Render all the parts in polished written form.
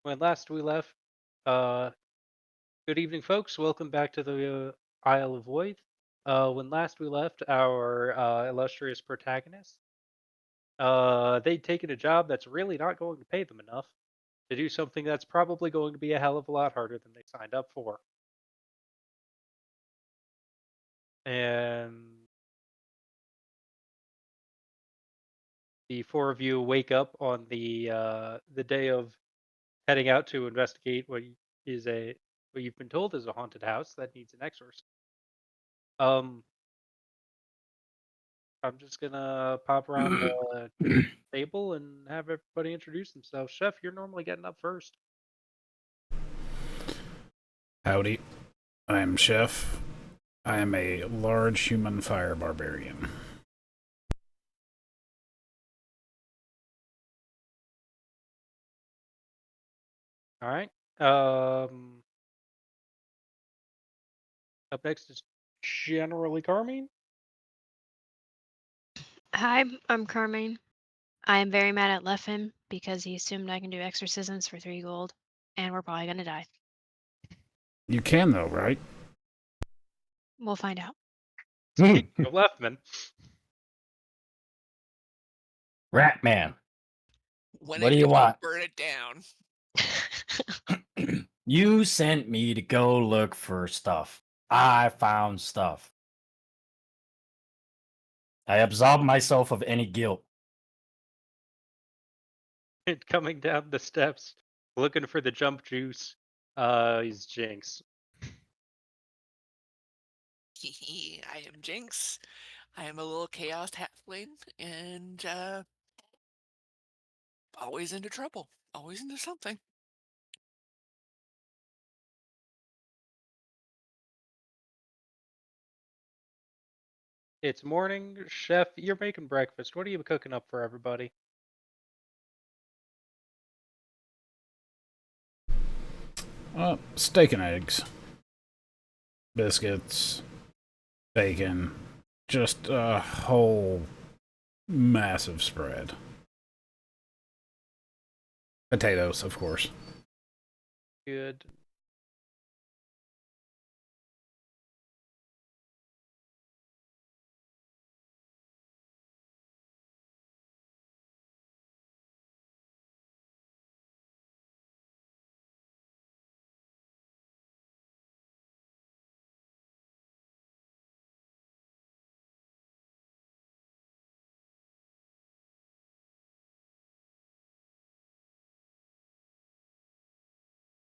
When last we left, uh, good evening, folks. Welcome back to the Isle of Whithe. When last we left, our illustrious protagonists, they'd taken a job that's really not going to pay them enough to do something that's probably going to be a hell of a lot harder than they signed up for. And the four of you wake up on the day of heading out to investigate is a what you've been told is a haunted house that needs an exorcist. Um, I'm just gonna pop around the table and have everybody introduce themselves. Chef, you're normally getting up first. Howdy, I am Chef. I am a large human fire barbarian. All right. Um, Up next is generally Carmine. Hi, I'm Carmine. I am very mad at Leffen because he assumed I can do exorcisms for 3 gold, and we're probably gonna die. You can, though, right? We'll find out. Speaking of Leftman, Rat Man, When what it do you go, want? burn it down. You sent me to go look for stuff. I found stuff. I absolved myself of any guilt. coming down the steps, looking for the jump juice, is Jinx. I am Jinx. I am a little chaos halfling and always into trouble. Always into something. It's morning, Chef. You're making breakfast. What are you cooking up for everybody? Steak and eggs, biscuits, bacon, just a whole massive spread. Potatoes, of course. Good.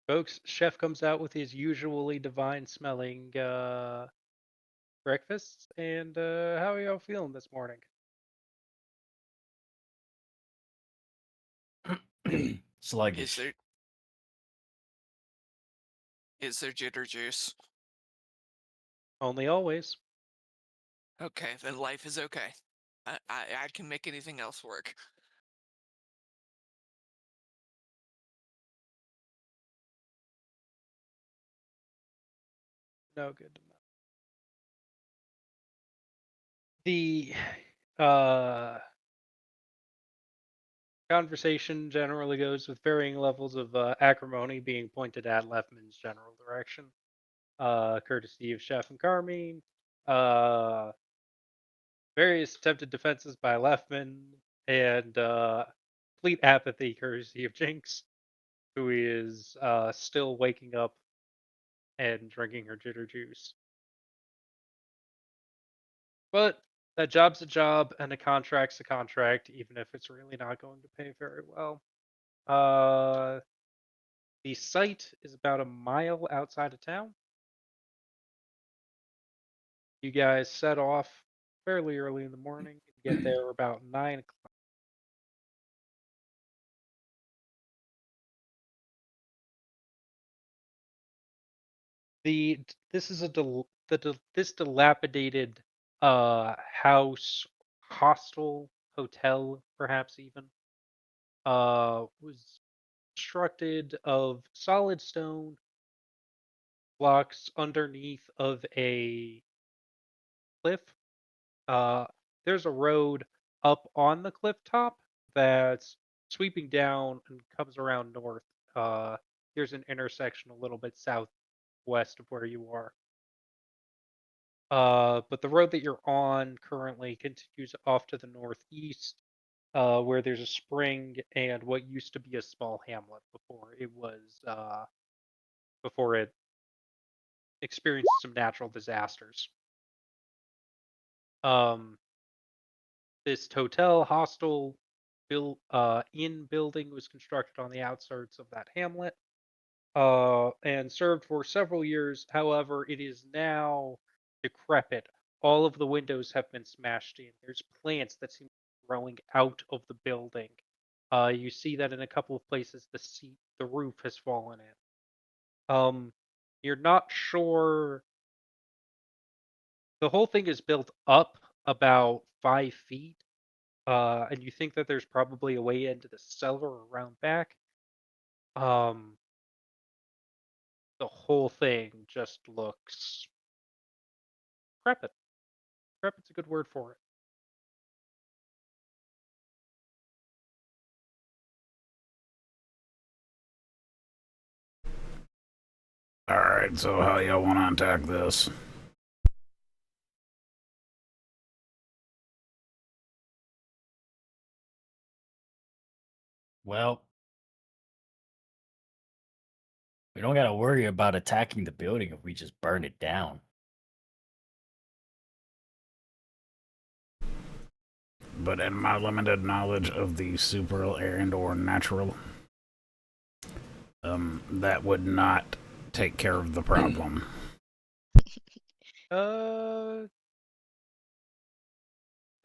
Folks, Chef comes out with his usually divine smelling breakfasts. And how are y'all feeling this morning? Is Sluggish. there is there jitter juice? Only always. Okay, then life is okay. I can make anything else work. No good to know. The uh, conversation generally goes with varying levels of acrimony being pointed at Lefman's general direction, courtesy of Chef and Carmine. Uh, Various attempted defenses by Lefman, and complete apathy courtesy of Jinx, who is still waking up and drinking her jitter juice. But that job's a job and a contract's a contract, even if it's really not going to pay very well. Uh, the site is about a mile outside of town. You guys set off fairly early in the morning and get there about 9 o'clock. The this is a this dilapidated house, hostel, hotel, perhaps even was constructed of solid stone blocks underneath of a cliff. Uh, there's a road up on the cliff top that's sweeping down and comes around north Here's an intersection a little bit southwest of where you are. But the road that you're on currently continues off to the northeast, where there's a spring and what used to be a small hamlet before it experienced some natural disasters. This hotel hostel inn building was constructed on the outskirts of that hamlet, and served for several years. However, it is now decrepit. All of the windows have been smashed in. There's plants that seem to be growing out of the building. You see that in a couple of places the roof has fallen in. You're not sure. The whole thing is built up about 5 feet, and you think that there's probably a way into the cellar around back. Um, the whole thing just looks decrepit. Decrepit's a good word for it. Alright, so how y'all want to attack this? Well, we don't got to worry about attacking the building if we just burn it down. But in my limited knowledge of the super and or natural, that would not take care of the problem.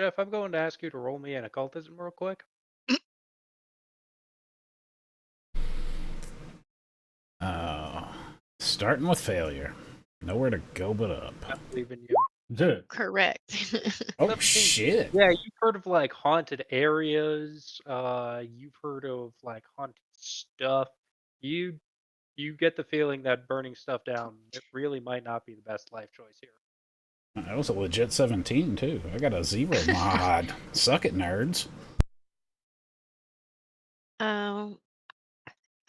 Jeff, I'm going to ask you to roll me an occultism real quick. Starting with failure. Nowhere to go but up. I believe in you. Correct. Oh 17. shit! Yeah, you've heard of like haunted areas. You've heard of like haunted stuff. You get the feeling that burning stuff down it really might not be the best life choice here. That was a legit 17 too. I got a 0 mod. Suck it, nerds.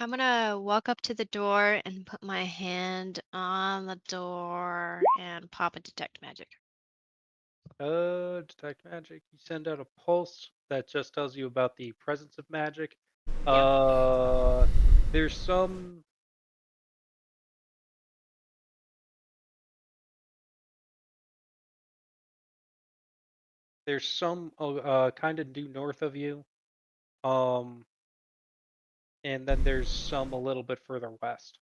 I'm gonna walk up to the door and put my hand on the door and pop a detect magic. Detect magic. You send out a pulse that just tells you about the presence of magic. Yeah. There's some. There's some kind of due north of you. And then there's some a little bit further west.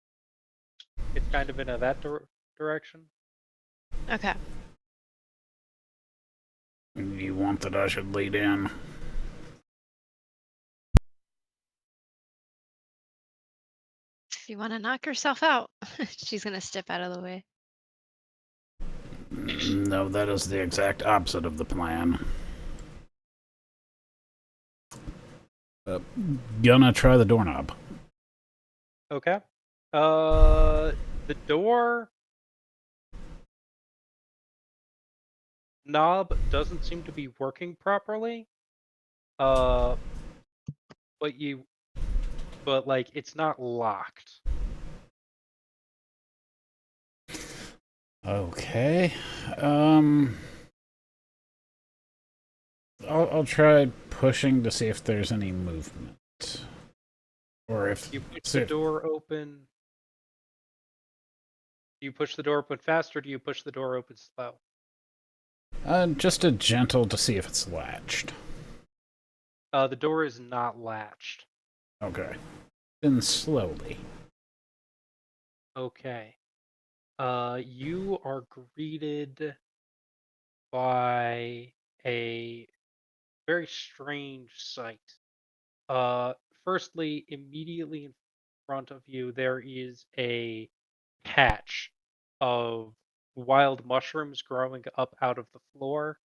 It's kind of in direction. Okay. You want that I should lead in? If you want to knock yourself out, she's gonna step out of the way. No, that is the exact opposite of the plan. Gonna try the doorknob. Okay. The door knob doesn't seem to be working properly. But like it's not locked. Okay. I'll try pushing to see if there's any movement. Or if You push the door open. Do you push the door open fast or do you push the door open slow? Just a gentle to see if it's latched. The door is not latched. Okay. Then slowly. Okay. You are greeted by a very strange sight. Firstly, immediately in front of you, there is a patch of wild mushrooms growing up out of the floor,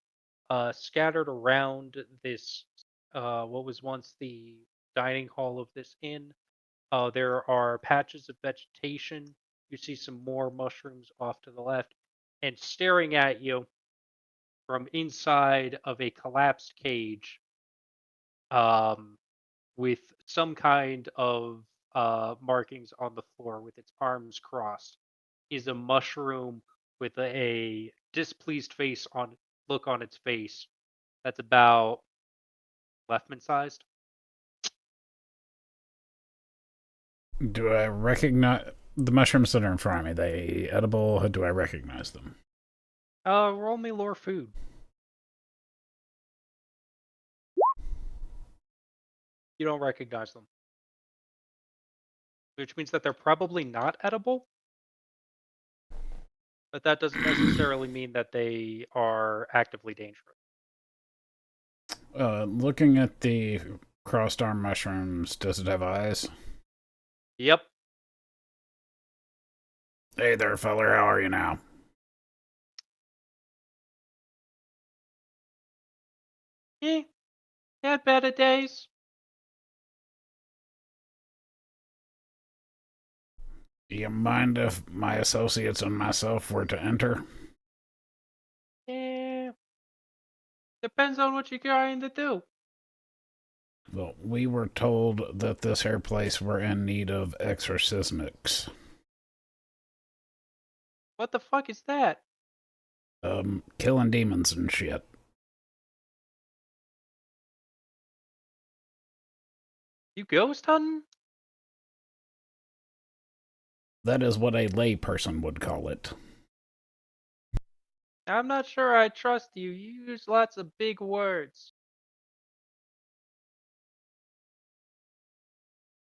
scattered around this, what was once the dining hall of this inn. There are patches of vegetation. You see some more mushrooms off to the left, and staring at you from inside of a collapsed cage, with some kind of markings on the floor with its arms crossed is a mushroom with a displeased look on its face that's about Lefman sized. Do I recognize the mushrooms that are in front of me? They edible? Do I recognize them? Roll me lore food. You don't recognize them, which means that they're probably not edible. But that doesn't necessarily mean that they are actively dangerous. Looking at the crossed arm mushrooms, does it have eyes? Yep. Hey there, feller. How are you now? Had better days. Do you mind if my associates and myself were to enter? Yeah. Depends on what you're trying to do. Well, we were told that this here place were in need of exorcismics. What the fuck is that? Killing demons and shit. You ghost hunting? That is what a lay person would call it. I'm not sure I trust you. You use lots of big words.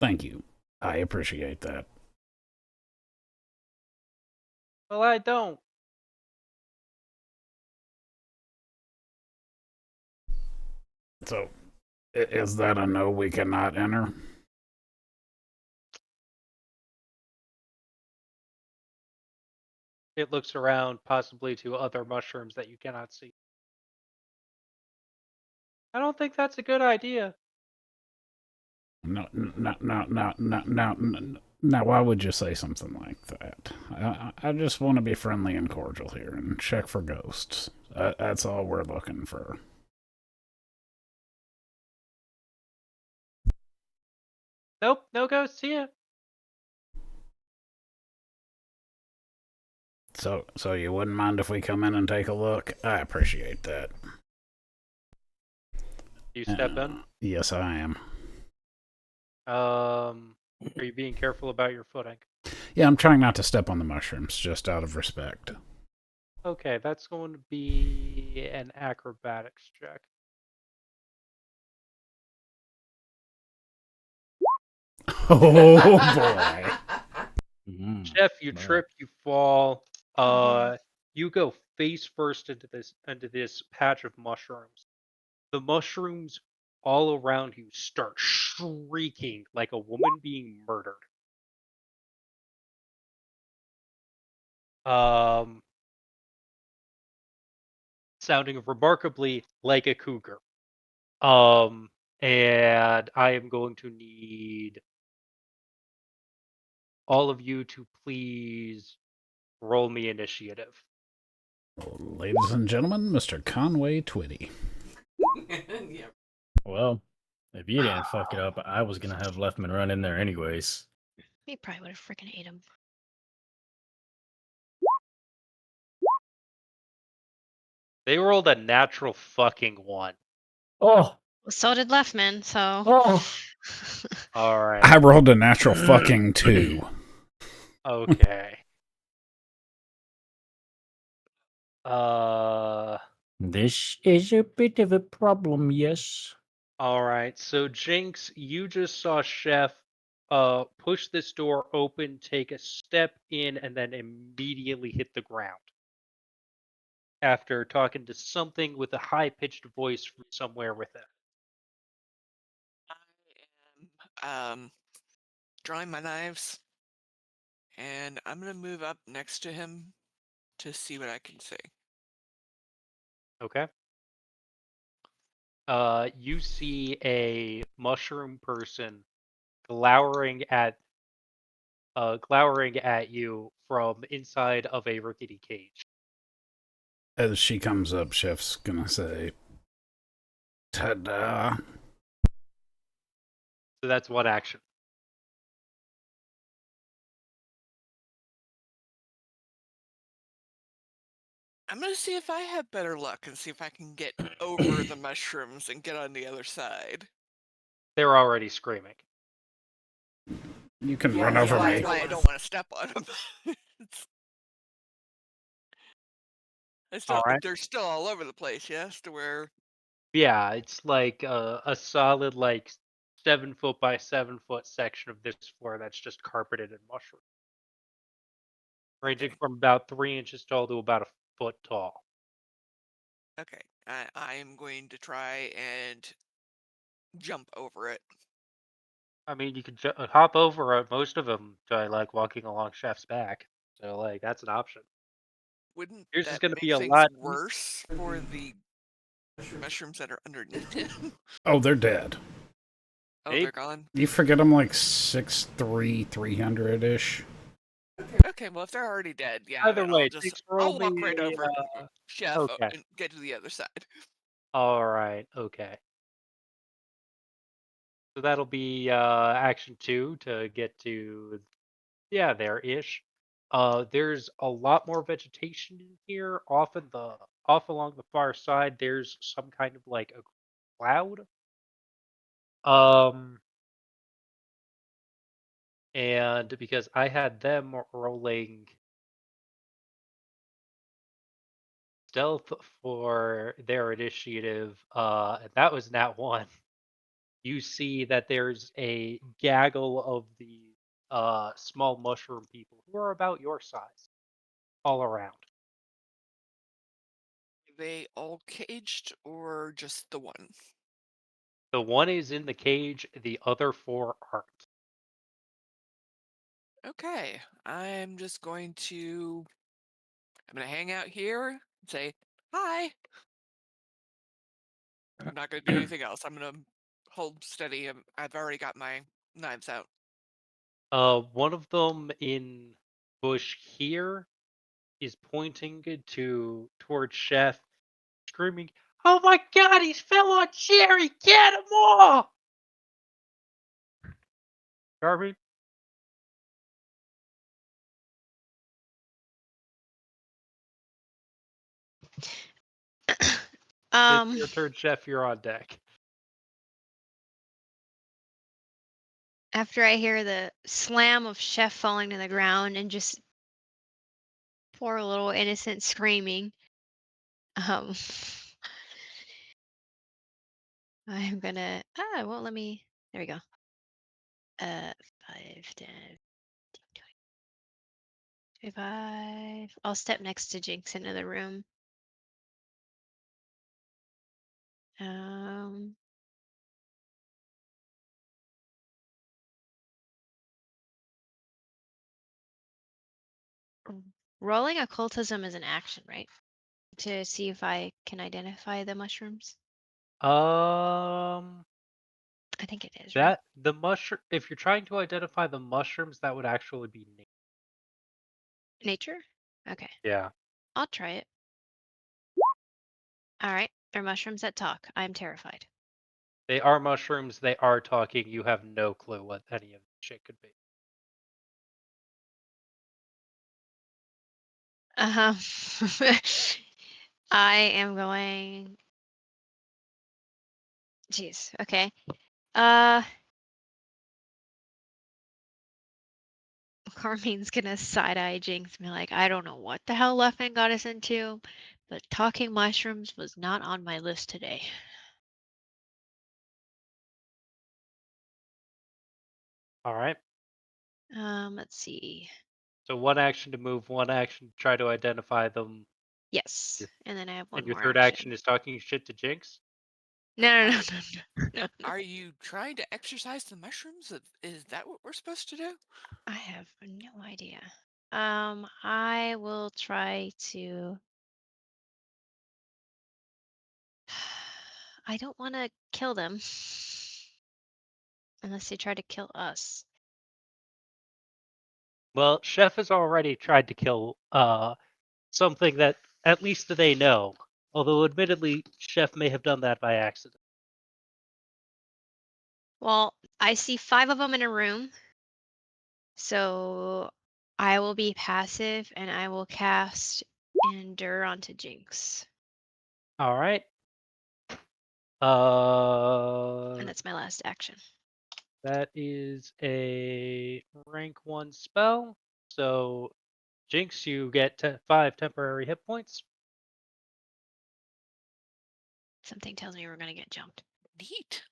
Thank you. I appreciate that. Well, I don't. So, is that a no we cannot enter? It looks around, possibly to other mushrooms that you cannot see. I don't think that's a good idea. No. Now, why would you say something like that? I just want to be friendly and cordial here and check for ghosts. That's all we're looking for. Nope, no ghosts here. So you wouldn't mind if we come in and take a look? I appreciate that. You step in. Yes, I am. Are you being careful about your footing? Yeah, I'm trying not to step on the mushrooms, just out of respect. Okay, that's going to be an acrobatics check. Oh boy. Jeff, you wow. trip, you fall. You go face first into this patch of mushrooms. The mushrooms all around you start shrieking like a woman being murdered. Sounding remarkably like a cougar. And I am going to need all of you to please roll me initiative. Ladies and gentlemen, Mr. Conway Twitty. Yeah. Well, if you didn't fuck it up, I was gonna have Leftman run in there anyways. He probably would have freaking ate him. They rolled a natural fucking 1. Oh, Well, so did Leftman, so. oh. All right. I rolled a natural fucking 2. Okay. This is a bit of a problem, yes. All right. So Jinx, you just saw Chef push this door open, take a step in, and then immediately hit the ground. After talking to something with a high-pitched voice from somewhere within. I am drawing my knives, and I'm gonna move up next to him to see what I can say. Okay. You see a mushroom person glowering at you from inside of a rickety cage. As she comes up, Chef's gonna say, ta-da. So that's one action. I'm gonna see if I have better luck and see if I can get over the mushrooms and get on the other side. They're already screaming. You can Yeah, run yeah, over like- me. That's why I don't want to step on them. All right. They're still all over the place, yes, to where Yeah, it's like a solid like 7 foot by 7 foot section of this floor that's just carpeted in mushrooms, ranging okay. from about 3 inches tall to about a foot tall. Okay, I am going to try and jump over it. I mean, you can hop over most of them by like walking along Chef's back. So like that's an option. Wouldn't Yours is that going to make be a things lot worse for the mushrooms that are underneath him? Oh, they're dead. Oh, Maybe. they're gone. You forget I'm like 6'3", 300-ish. Okay, well if they're already dead, yeah, Either way, I'll walk right over Chef okay. and get to the other side. All right, okay. So that'll be action 2 to get to there-ish. There's a lot more vegetation in here. Off along the far side, there's some kind of like a cloud. And because I had them rolling stealth for their initiative, and that was nat 1. You see that there's a gaggle of the small mushroom people who are about your size all around. Are they all caged or just the one? The one is in the cage, the other 4 aren't. Okay, I'm gonna hang out here and say hi. I'm not gonna do anything else. I'm gonna hold steady. I've already got my knives out. One of them in bush here is pointing towards Chef, screaming, "Oh my God, he's fell on Jerry! Get him off!" Darby, it's your turn, Chef. You're on deck. After I hear the slam of Chef falling to the ground and just poor little innocent screaming, um, I'm gonna. It won't let me. There we go. 5, 10, 25. I'll step next to Jinx into the room. Um, rolling occultism is an action, right? To see if I can identify the mushrooms. Um, I think it is, right? that the mushroom. If you're trying to identify the mushrooms, that would actually be nature. Nature? Okay, Yeah, I'll try it. All right, they're mushrooms that talk. I'm terrified. they are mushrooms. They are talking. You have no clue what any of the shit could be. I am going. Jeez. Okay. Carmine's gonna side eye Jinx and be like, I don't know what the hell Leffen got us into, but talking mushrooms was not on my list today. All right. Let's see. So one action to move, one action to try to identify them, Yes, and then I have one and your more third action is talking shit to Jinx. No, no, no, Are, no, no. are you trying to exercise the mushrooms? Is that what we're supposed to do? I have no idea. I will try to. I don't want to kill them unless they try to kill us. Well, Chef has already tried to kill something that at least they know. Although admittedly, Chef may have done that by accident. Well, I see 5 of them in a room, so I will be passive and I will cast Endure onto Jinx. All right. And that's my last action. That is a rank 1 spell. So, Jinx, you get 5 temporary hit points. Something tells me we're going to get jumped. Neat.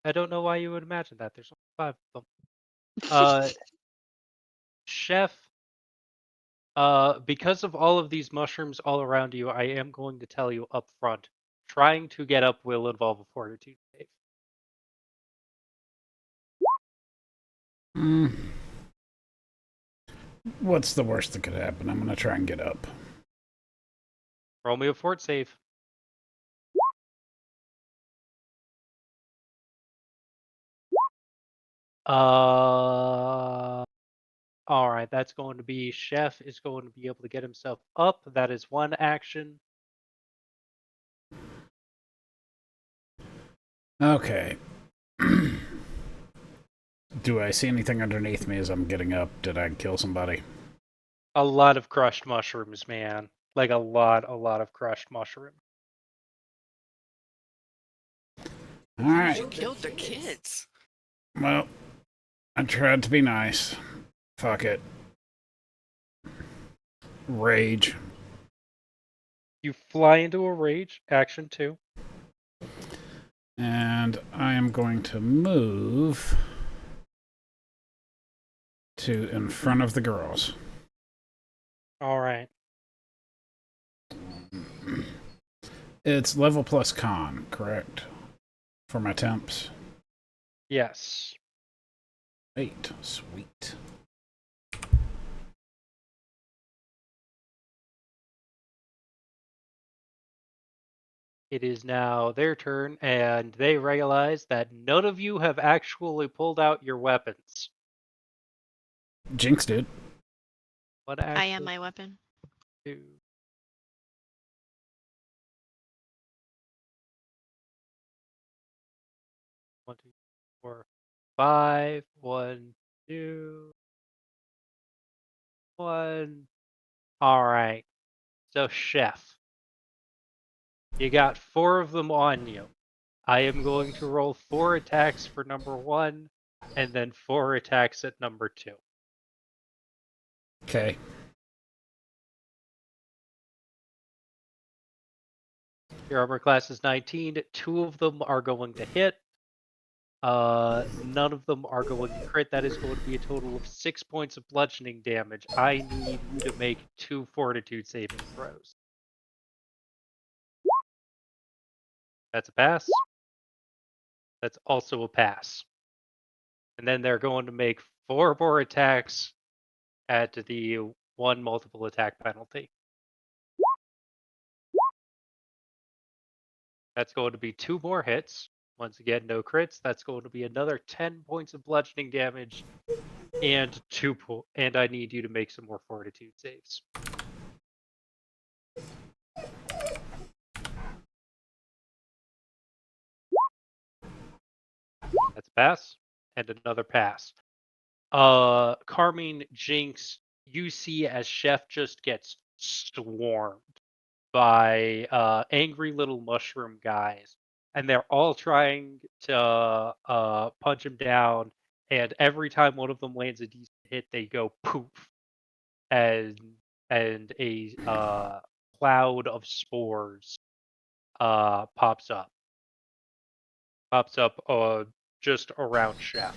I don't know why you would imagine that. There's only 5 of them. Chef, because of all of these mushrooms all around you, I am going to tell you up front. Trying to get up will involve a fortitude save. What's the worst that could happen? I'm gonna try and get up. Roll me a fort save. All right, that's going to be Chef is going to be able to get himself up. That is one action. Okay. Do I see anything underneath me as I'm getting up? Did I kill somebody? A lot of crushed mushrooms, man. Like a lot of crushed mushrooms. All right. You killed the kids. Well, I tried to be nice. Fuck it. Rage. You fly into a rage, action 2. And I am going to move to in front of the girls. All right. It's level plus con, correct? For my temps? Yes. 8. Sweet. It is now their turn, and they realize that none of you have actually pulled out your weapons. Jinx did. What I am actually my weapon. do? One, two, 4, 5. 1, 2, 1. All right. So, Chef, you got 4 of them on you. I am going to roll 4 attacks for number 1, and then 4 attacks at number 2. Okay. Your armor class is 19. 2 of them are going to hit. None of them are going to crit. That is going to be a total of 6 points of bludgeoning damage. I need you to make 2 fortitude saving throws. That's a pass. That's also a pass. And then they're going to make 4 more attacks at the 1 multiple attack penalty. That's going to be 2 more hits. Once again, no crits. That's going to be another 10 points of bludgeoning damage and and I need you to make some more fortitude saves. That's a pass and another pass. Carmine, Jinx, you see as Chef just gets swarmed by angry little mushroom guys, and they're all trying to punch him down. And every time one of them lands a decent hit, they go poof, and a cloud of spores pops up just around Chef.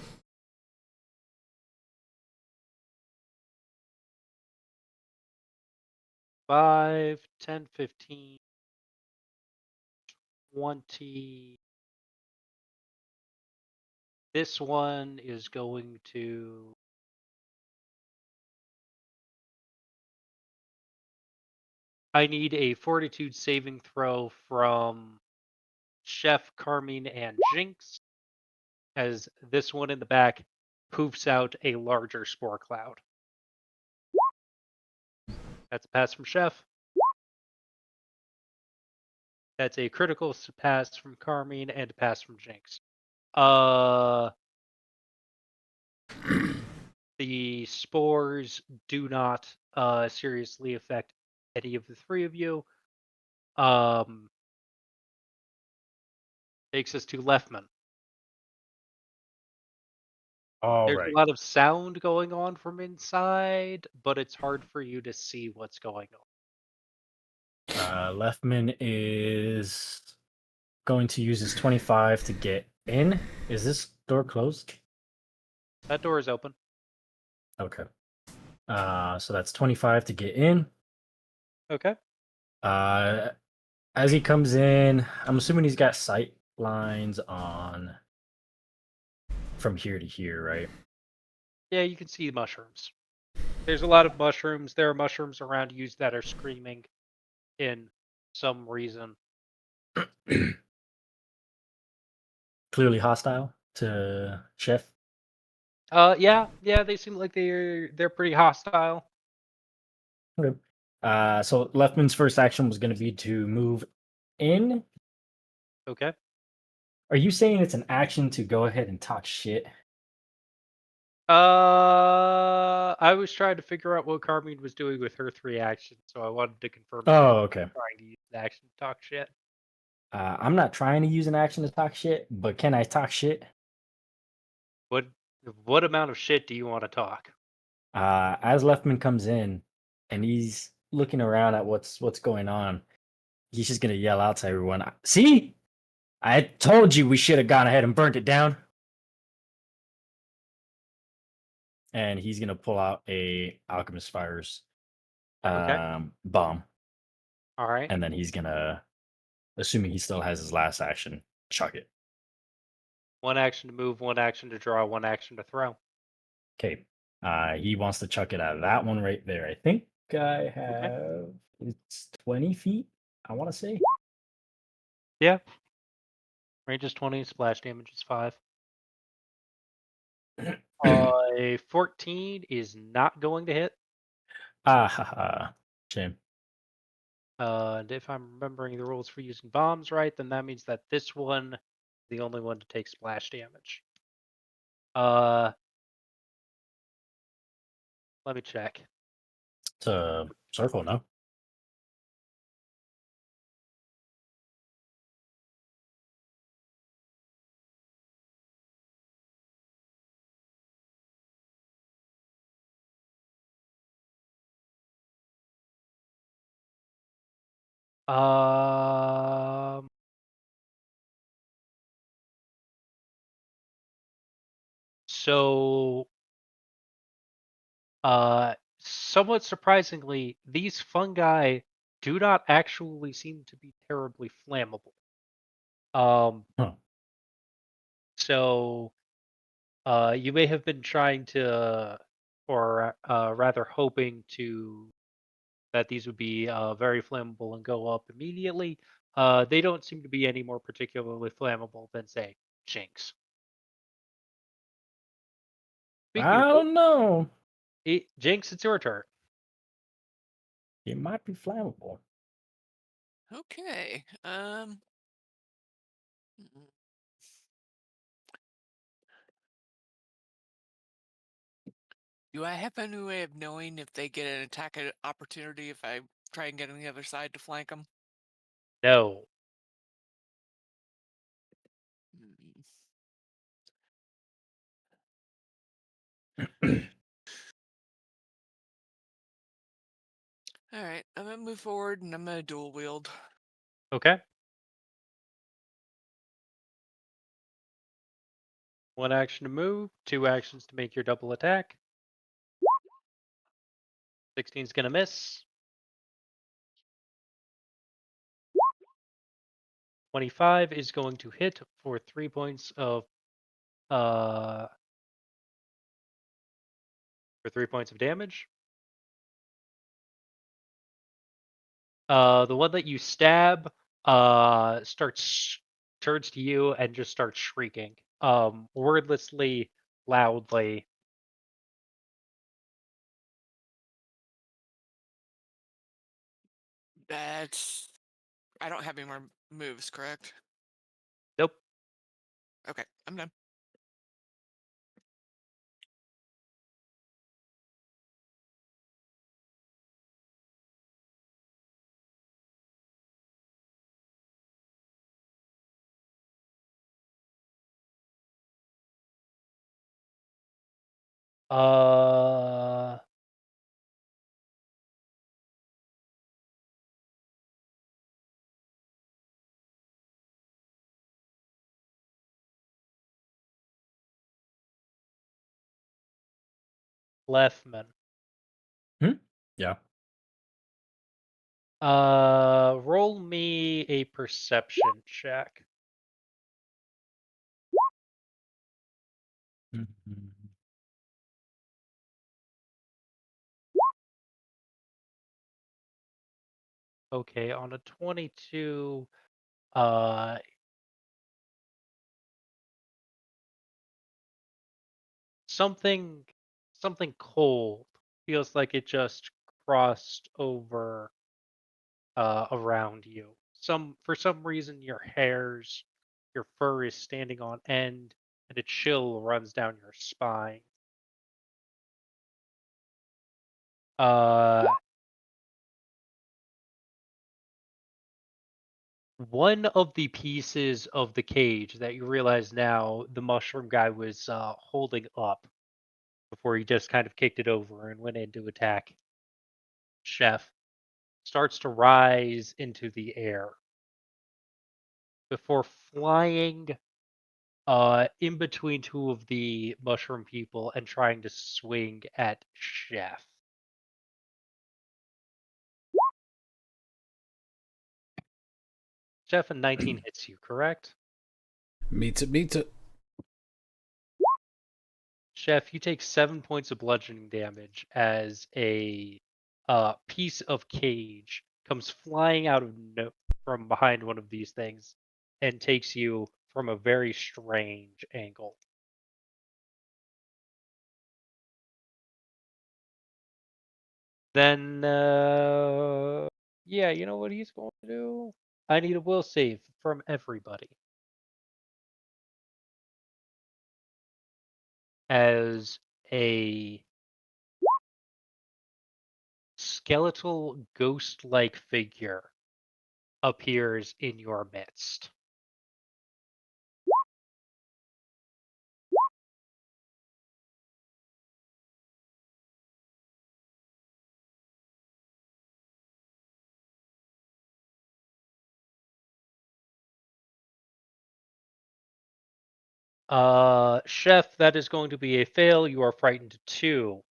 5, 10, 15, 20. This one is going to... I need a fortitude saving throw from Chef, Carmine, and Jinx, as this one in the back poofs out a larger spore cloud. That's a pass from Chef. That's a critical pass from Carmine and a pass from Jinx. The spores do not seriously affect any of the three of you. Takes us to Leftman. All There's a right. lot of sound going on from inside, but it's hard for you to see what's going on. Leftman is going to use his 25 to get in. Is this door closed? That door is open. Okay. So that's 25 to get in. Okay. As he comes in, I'm assuming he's got sight lines on from here to here, right? Yeah, you can see mushrooms. There's a lot of mushrooms. There are mushrooms around you that are screaming in some reason. Clearly hostile to Chef. Yeah, they seem like they're pretty hostile. Okay. So Leftman's first action was going to be to move in. Okay. Are you saying it's an action to go ahead and talk shit? I was trying to figure out what Carmine was doing with her 3 actions, so I wanted to confirm that Oh, okay. trying to use the action to talk shit. I'm not trying to use an action to talk shit, but can I talk shit? What amount of shit do you want to talk? As Leftman comes in and he's looking around at what's going on, he's just gonna yell out to everyone, "See, I told you we should have gone ahead and burnt it down." And he's gonna pull out a alchemist fires Okay. bomb, All right. and then he's gonna, assuming he still has his last action, chuck it. 1 action to move, 1 action to draw, 1 action to throw. Okay. He wants to chuck it out of that one right there. I think I Okay. have it's 20 feet, I want to say. Yeah. Range is 20, splash damage is 5. A 14 is not going to hit. Haha. Shame. And if I'm remembering the rules for using bombs right, then that means that this one is the only one to take splash damage. Let me check. It's a circle, no? Um, so, somewhat surprisingly, these fungi do not actually seem to be terribly flammable. Huh. So, you may have been trying to, or rather hoping to, that these would be very flammable and go up immediately. They don't seem to be any more particularly flammable than, say, Jinx. Speaking I of don't know. Jinx, it's your turn. It might be flammable. Okay. mm, Do I have any way of knowing if they get an attack opportunity if I try and get on the other side to flank them? No. All right, I'm gonna move forward and I'm gonna dual wield. Okay. 1 action to move, 2 actions to make your double attack. 16 is going to miss. 25 is going to hit for 3 points of uh for 3 points of damage. The one that you stab turns to you and just starts shrieking wordlessly, loudly. That's. I don't have any more moves, correct? Nope. Okay, I'm done. Uh, Lefman. Yeah. Roll me a perception check. Mhm. Okay, on a 22, uh, something something cold feels like it just crossed over around you. For some reason your fur is standing on end and a chill runs down your spine. Uh, one of the pieces of the cage that you realize now the mushroom guy was holding up before he just kind of kicked it over and went in to attack Chef starts to rise into the air before flying in between two of the mushroom people and trying to swing at Chef. Chef, and 19 hits you, correct? Meets it. Chef, you take 7 points of bludgeoning damage as a piece of cage comes flying out of from behind one of these things and takes you from a very strange angle. Then, yeah, you know what he's going to do? I need a will save from everybody. As a skeletal ghost-like figure appears in your midst. Chef, that is going to be a fail. You are frightened 2.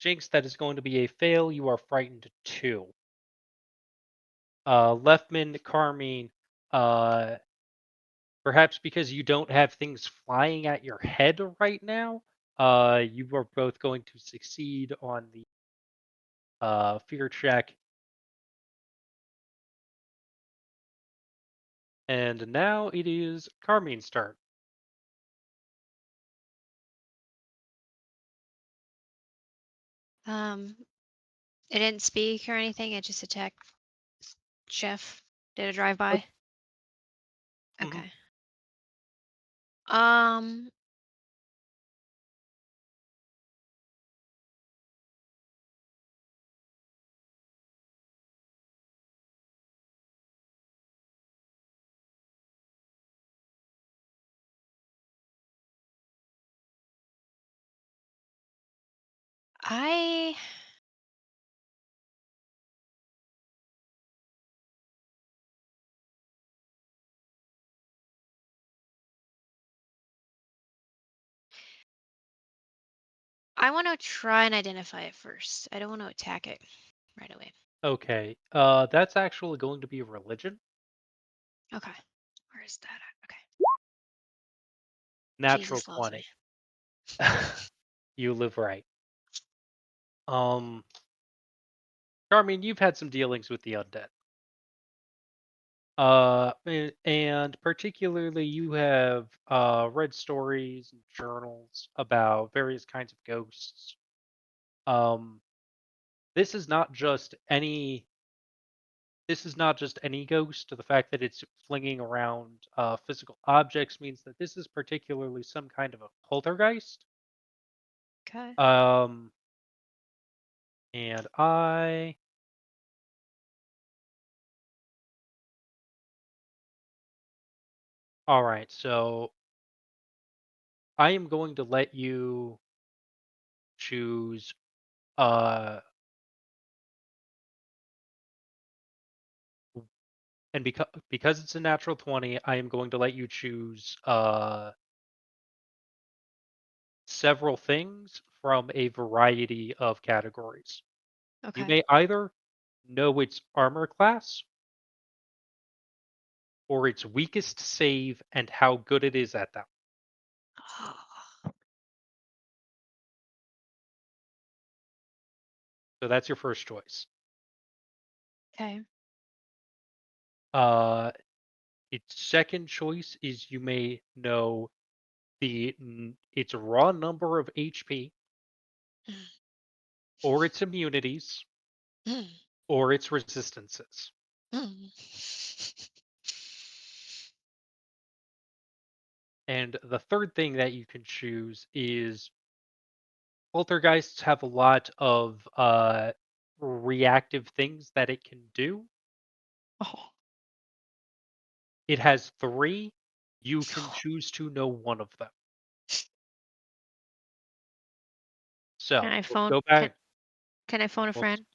Jinx, that is going to be a fail. You are frightened 2. Leftman, Carmine, uh, perhaps because you don't have things flying at your head right now, you are both going to succeed on the fear check. And now it is Carmine's turn. It didn't speak or anything. It just attacked Chef. Did a drive by. Mhm. Okay. Um. I want to try and identify it first. I don't want to attack it right away. Okay, that's actually going to be religion. Okay. Where is that at? Okay. Natural Jesus loves me. 20. You live right. Carmine, you've had some dealings with the undead. And particularly you have read stories and journals about various kinds of ghosts. Um, this is not just any ghost. The fact that it's flinging around physical objects means that this is particularly some kind of a poltergeist. Okay. Um, and I all right, so I am going to let you choose and because it's a natural 20, I am going to let you choose several things from a variety of categories. You Okay. may either know its armor class or its weakest save and how good it is at that. So that's your first choice. Okay. Its second choice is you may know its raw number of HP or its immunities or its resistances. And the third thing that you can choose is poltergeists have a lot of reactive things that it can do. Oh. It has 3. You can choose to know one of them. So Can I let's phone? go back. Can I phone a Let's, friend?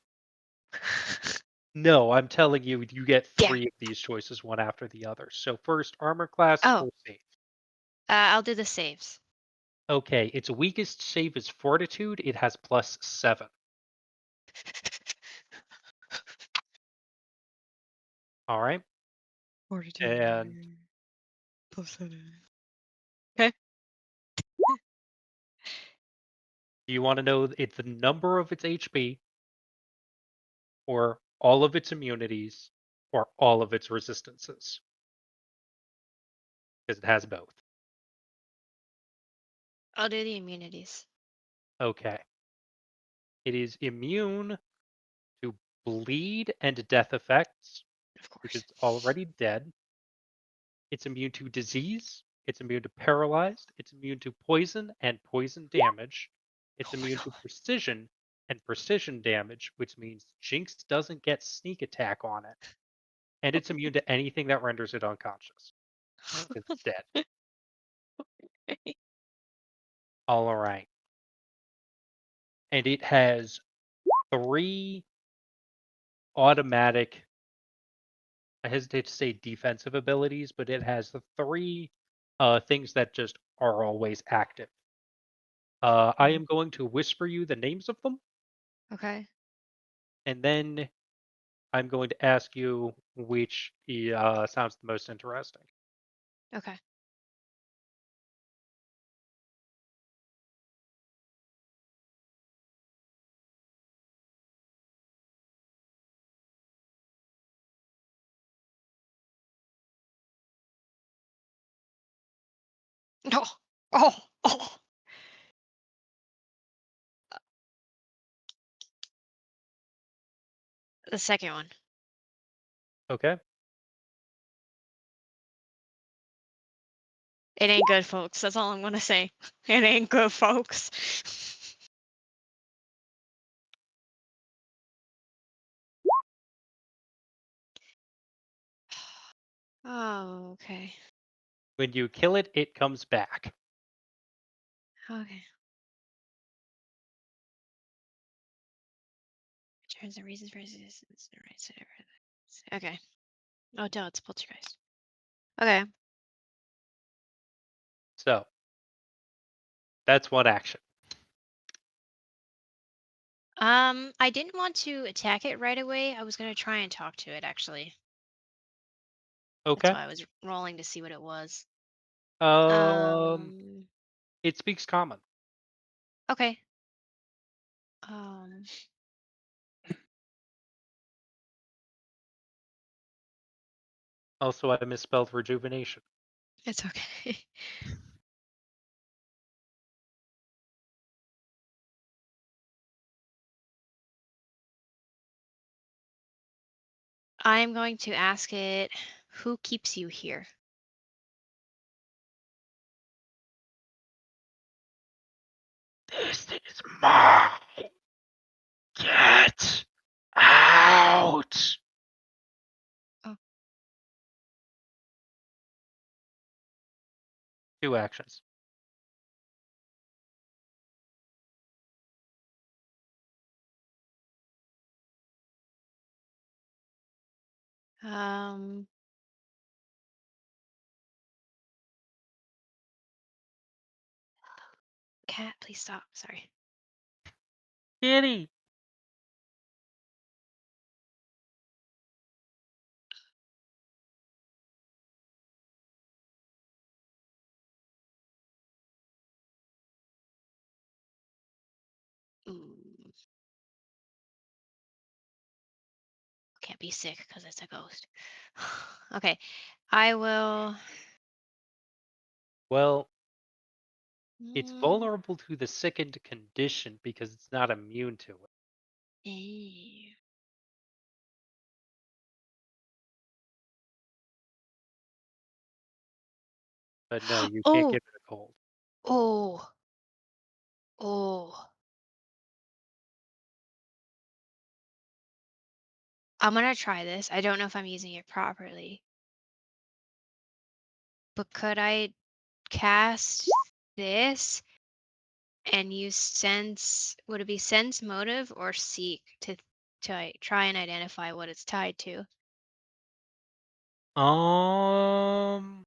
no, I'm telling you, you get Damn. 3 of these choices, one after the other. So first, armor class Oh. or save. I'll do the saves. Okay, its weakest save is fortitude. It has +7. All right. And Okay. do you want to know it's the number of its HP or all of its immunities or all of its resistances? Because it has both. I'll do the immunities. Okay. It is immune to bleed and death effects, Of which course. is already dead. It's immune to disease. It's immune to paralyzed. It's immune to poison and poison damage. It's Oh my immune to god. precision and precision damage, which means Jinx doesn't get sneak attack on it. And it's immune to anything that renders it unconscious because it's dead. All right. And it has 3 automatic, I hesitate to say defensive abilities, but it has the 3 things that just are always active. I am going to whisper you the names of them, Okay. and then I'm going to ask you which sounds the most interesting. Okay. Oh. Oh. Oh. The second one. Okay. It ain't good, folks. That's all I'm gonna say. It ain't good, folks. Oh, okay. When you kill it, it comes back. Okay. Returns the reasons for resistance. The right side. Okay. Oh, duh, it's poltergeist. Okay. So that's one action. I didn't want to attack it right away. I was gonna try and talk to it, actually. That's Okay. why I was rolling to see what it was. Um, Um. it speaks common. Okay. Um. Also, I misspelled rejuvenation. It's okay. I'm going to ask it, who keeps you here? This is mine. Get out. Oh. 2 actions. Um. Cat, please stop. Sorry. Kitty. Ooh. Can't be sick because it's a ghost. Okay, I will. Well, it's Mm, vulnerable to the sickened condition because it's not immune to it. eh. But no, you can't Oh, give it a cold. oh, oh. I'm gonna try this. I don't know if I'm using it properly, but could I cast this and use sense? Would it be sense, motive, or seek to try and identify what it's tied to? Um,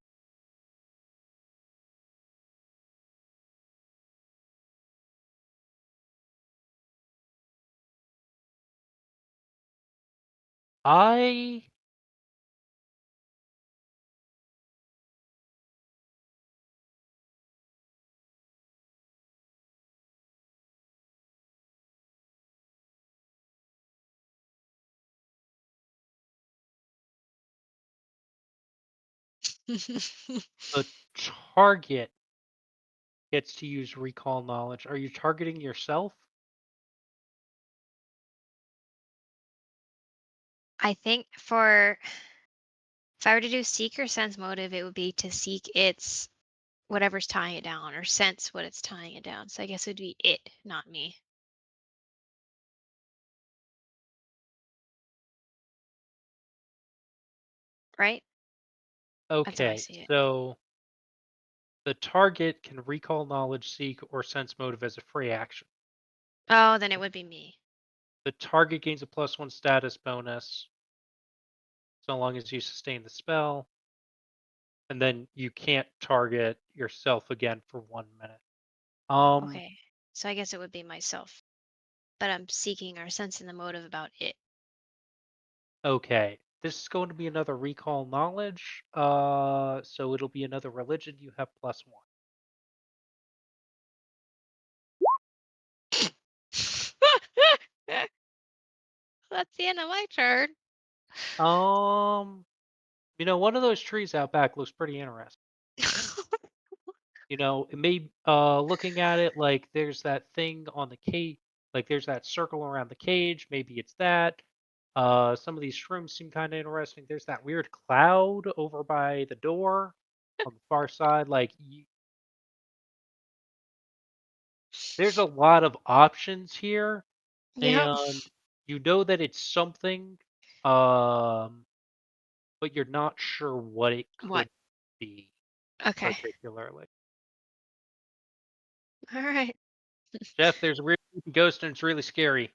I the target gets to use recall knowledge. Are you targeting yourself? I think for if I were to do seek or sense motive, it would be to seek its whatever's tying it down or sense what it's tying it down. So I guess it would be it, not me. Right? That's how I Okay, see it. so the target can recall knowledge, seek, or sense motive as a free action. Oh, then it would be me. The target gains a +1 status bonus so long as you sustain the spell, and then you can't target yourself again for 1 minute. Okay. So I guess it would be myself. But I'm seeking or sensing the motive about it. Okay. This is going to be another recall knowledge. So it'll be another religion. You have +1. That's the end of my turn. Um, one of those trees out back looks pretty interesting. It may looking at it like there's that thing on the cage, like there's that circle around the cage. Maybe it's that. Some of these shrooms seem kind of interesting. There's that weird cloud over by the door on the far side. There's a lot of options here, Yep. and you know that it's something, um, but you're not sure what it What? could be Okay. particularly. All right. Jeff, there's a weird ghost and it's really scary.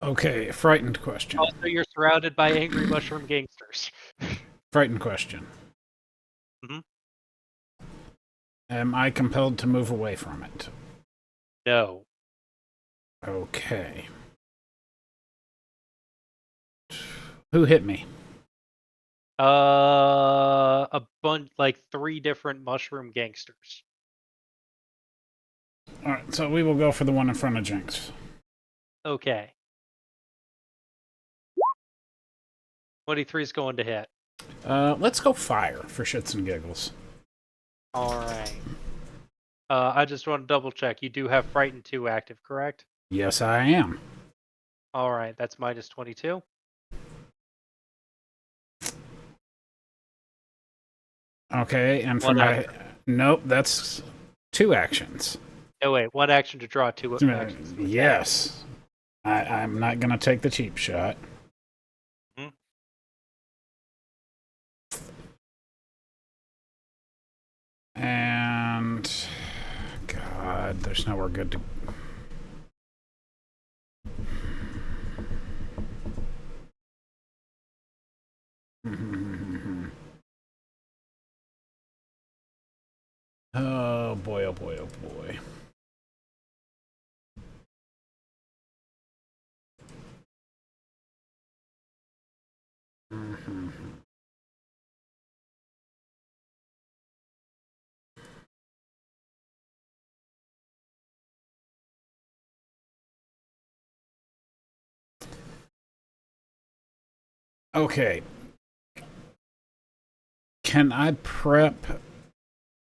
Okay, frightened question. Also, you're surrounded by angry mushroom gangsters. Frightened question. Hmm. Am I compelled to move away from it? No. Okay. Who hit me? A bunch, like 3 different mushroom gangsters. Alright, so we will go for the one in front of Jinx. Okay. 23 is going to hit. Let's go fire for shits and giggles. All right. I just want to double check. You do have Frightened 2 active, correct? Yes, I am. All right, that's -22. Okay, and for One my... action. Nope, that's 2 actions. No, wait. 1 action to draw 2 actions. Yes. I'm not going to take the cheap shot. Hmm. And... God, there's nowhere good to... Oh boy, oh boy, oh boy. Mm-hmm. Okay. Can I prep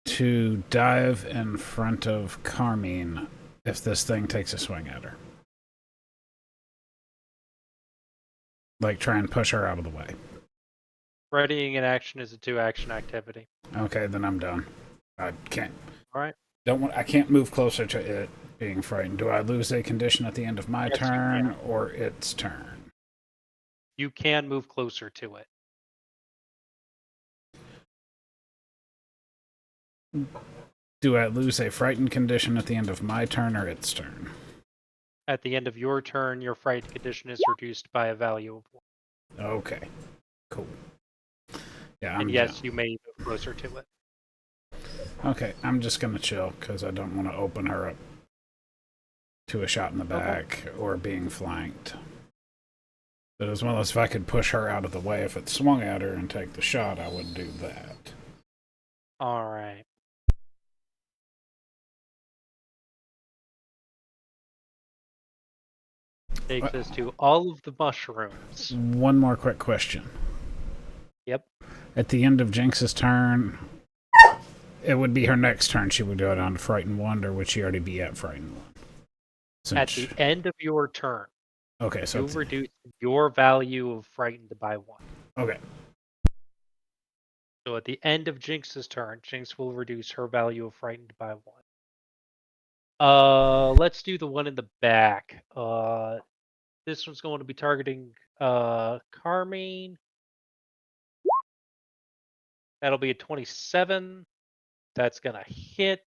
to dive in front of Carmine if this thing takes a swing at her? Like, try and push her out of the way. Readying an action is a 2-action activity. Okay, then I'm done. I can't. All right. I can't move closer to it being frightened. Do I lose a condition at the end of my Yes, you turn can. or its turn? You can move closer to it. Do I lose a frightened condition at the end of my turn or its turn? At the end of your turn, your fright condition is reduced by a value of 1. Okay, cool. Yeah, And I'm yes, done. you may move closer to it. Okay, I'm just gonna chill because I don't want to open her up to a shot in the back or being flanked. But as well as if I could push her out of the way if it swung at her and take the shot, I would do that. All right. Takes us to all of the mushrooms. One more quick question. Yep. At the end of Jinx's turn, it would be her next turn. She would go down to Frightened 1, or would she already be at Frightened 1? At the end of your turn, Okay, so you reduce your value of frightened by 1. Okay. So at the end of Jinx's turn, Jinx will reduce her value of frightened by 1. Let's do the one in the back. This one's going to be targeting Carmine. That'll be a 27. That's gonna hit,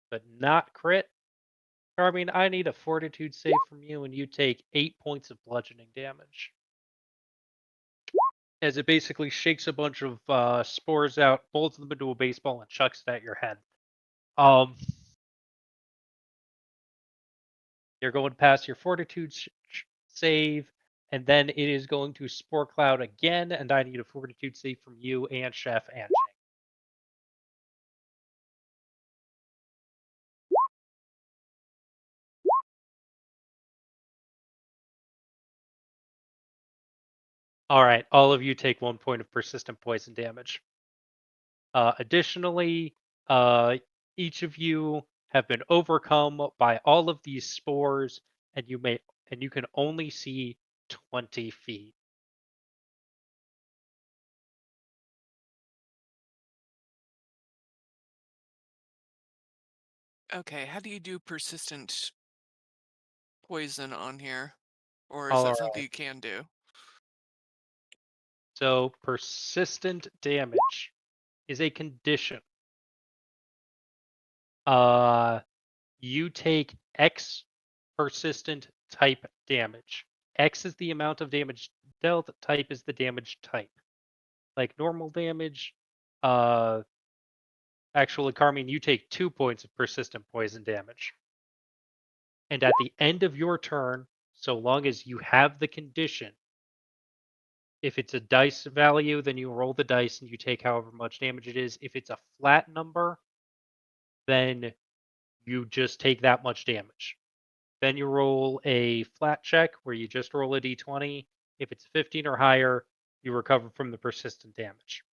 but not crit. Carmine, I need a fortitude save from you, and you take 8 points of bludgeoning damage. As it basically shakes a bunch of spores out, bolts them into a baseball, and chucks it at your head. You're going past your fortitude save, and then it is going to spore cloud again, and I need a fortitude save from you and Chef and Jake. All right, all of you take 1 point of persistent poison damage. Additionally, each of you have been overcome by all of these spores, and you can only see 20 feet. Okay, how do you do persistent poison on here? Or is All that right. something you can do? So persistent damage is a condition. You take X persistent type damage. X is the amount of damage dealt, type is the damage type. Like normal damage, actually, Carmine, you take 2 points of persistent poison damage. And at the end of your turn, so long as you have the condition, if it's a dice value, then you roll the dice and you take however much damage it is. If it's a flat number, then you just take that much damage. Then you roll a flat check where you just roll a d20. If it's 15 or higher, you recover from the persistent damage.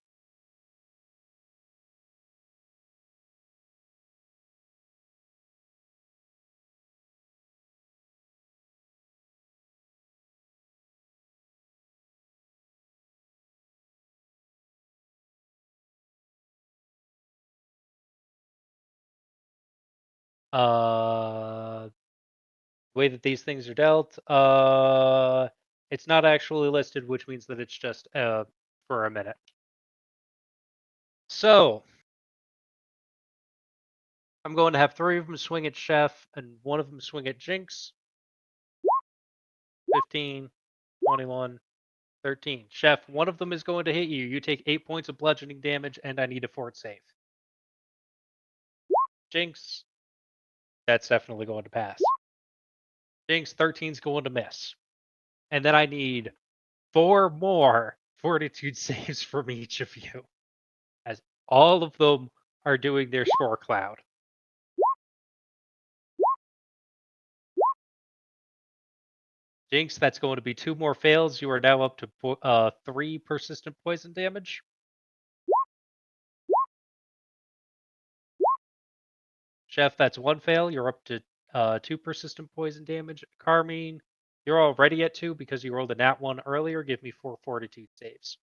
The way that these things are dealt, it's not actually listed, which means that it's just for a minute. So I'm going to have 3 of them swing at Chef and 1 of them swing at Jinx. 15, 21, 13. Chef, 1 of them is going to hit you. You take 8 points of bludgeoning damage, and I need a fort save. Jinx, that's definitely going to pass. Jinx, 13's going to miss. And then I need 4 more fortitude saves from each of you, as all of them are doing their score cloud. Jinx, that's going to be 2 more fails. You are now up to 3 persistent poison damage. Chef, that's 1 fail. You're up to 2 persistent poison damage. Carmine, you're already at 2 because you rolled a nat 1 earlier. Give me 4 fortitude saves.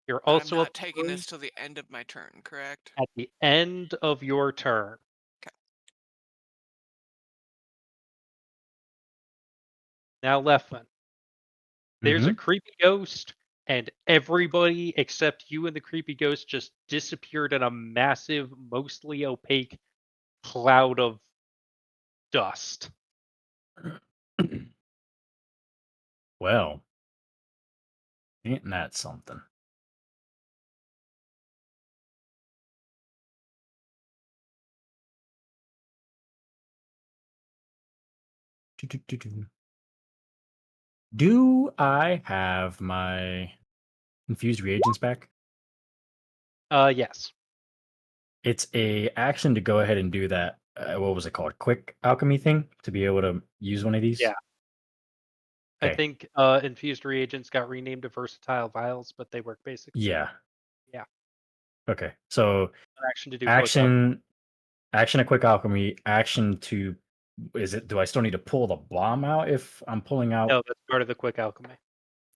You're I'm also up not to taking 3 this till the end of my turn, correct? at the end of your turn. Okay. Now, Leftman, there's a creepy ghost, and everybody except you and the creepy ghost just disappeared in a massive, mostly opaque cloud of dust. Well, ain't that something? Do-do-do-do. Do I have my infused reagents back? Yes. It's a action to go ahead and do that. What was it called? Quick alchemy thing to be able to use one of these. Yeah. I Okay. think infused reagents got renamed to versatile vials, but they work basically. Yeah. Yeah. Okay. So An action to do quick alchemy. action a quick alchemy. Action to is it? Do I still need to pull the bomb out if I'm pulling out? No, that's part of the quick alchemy.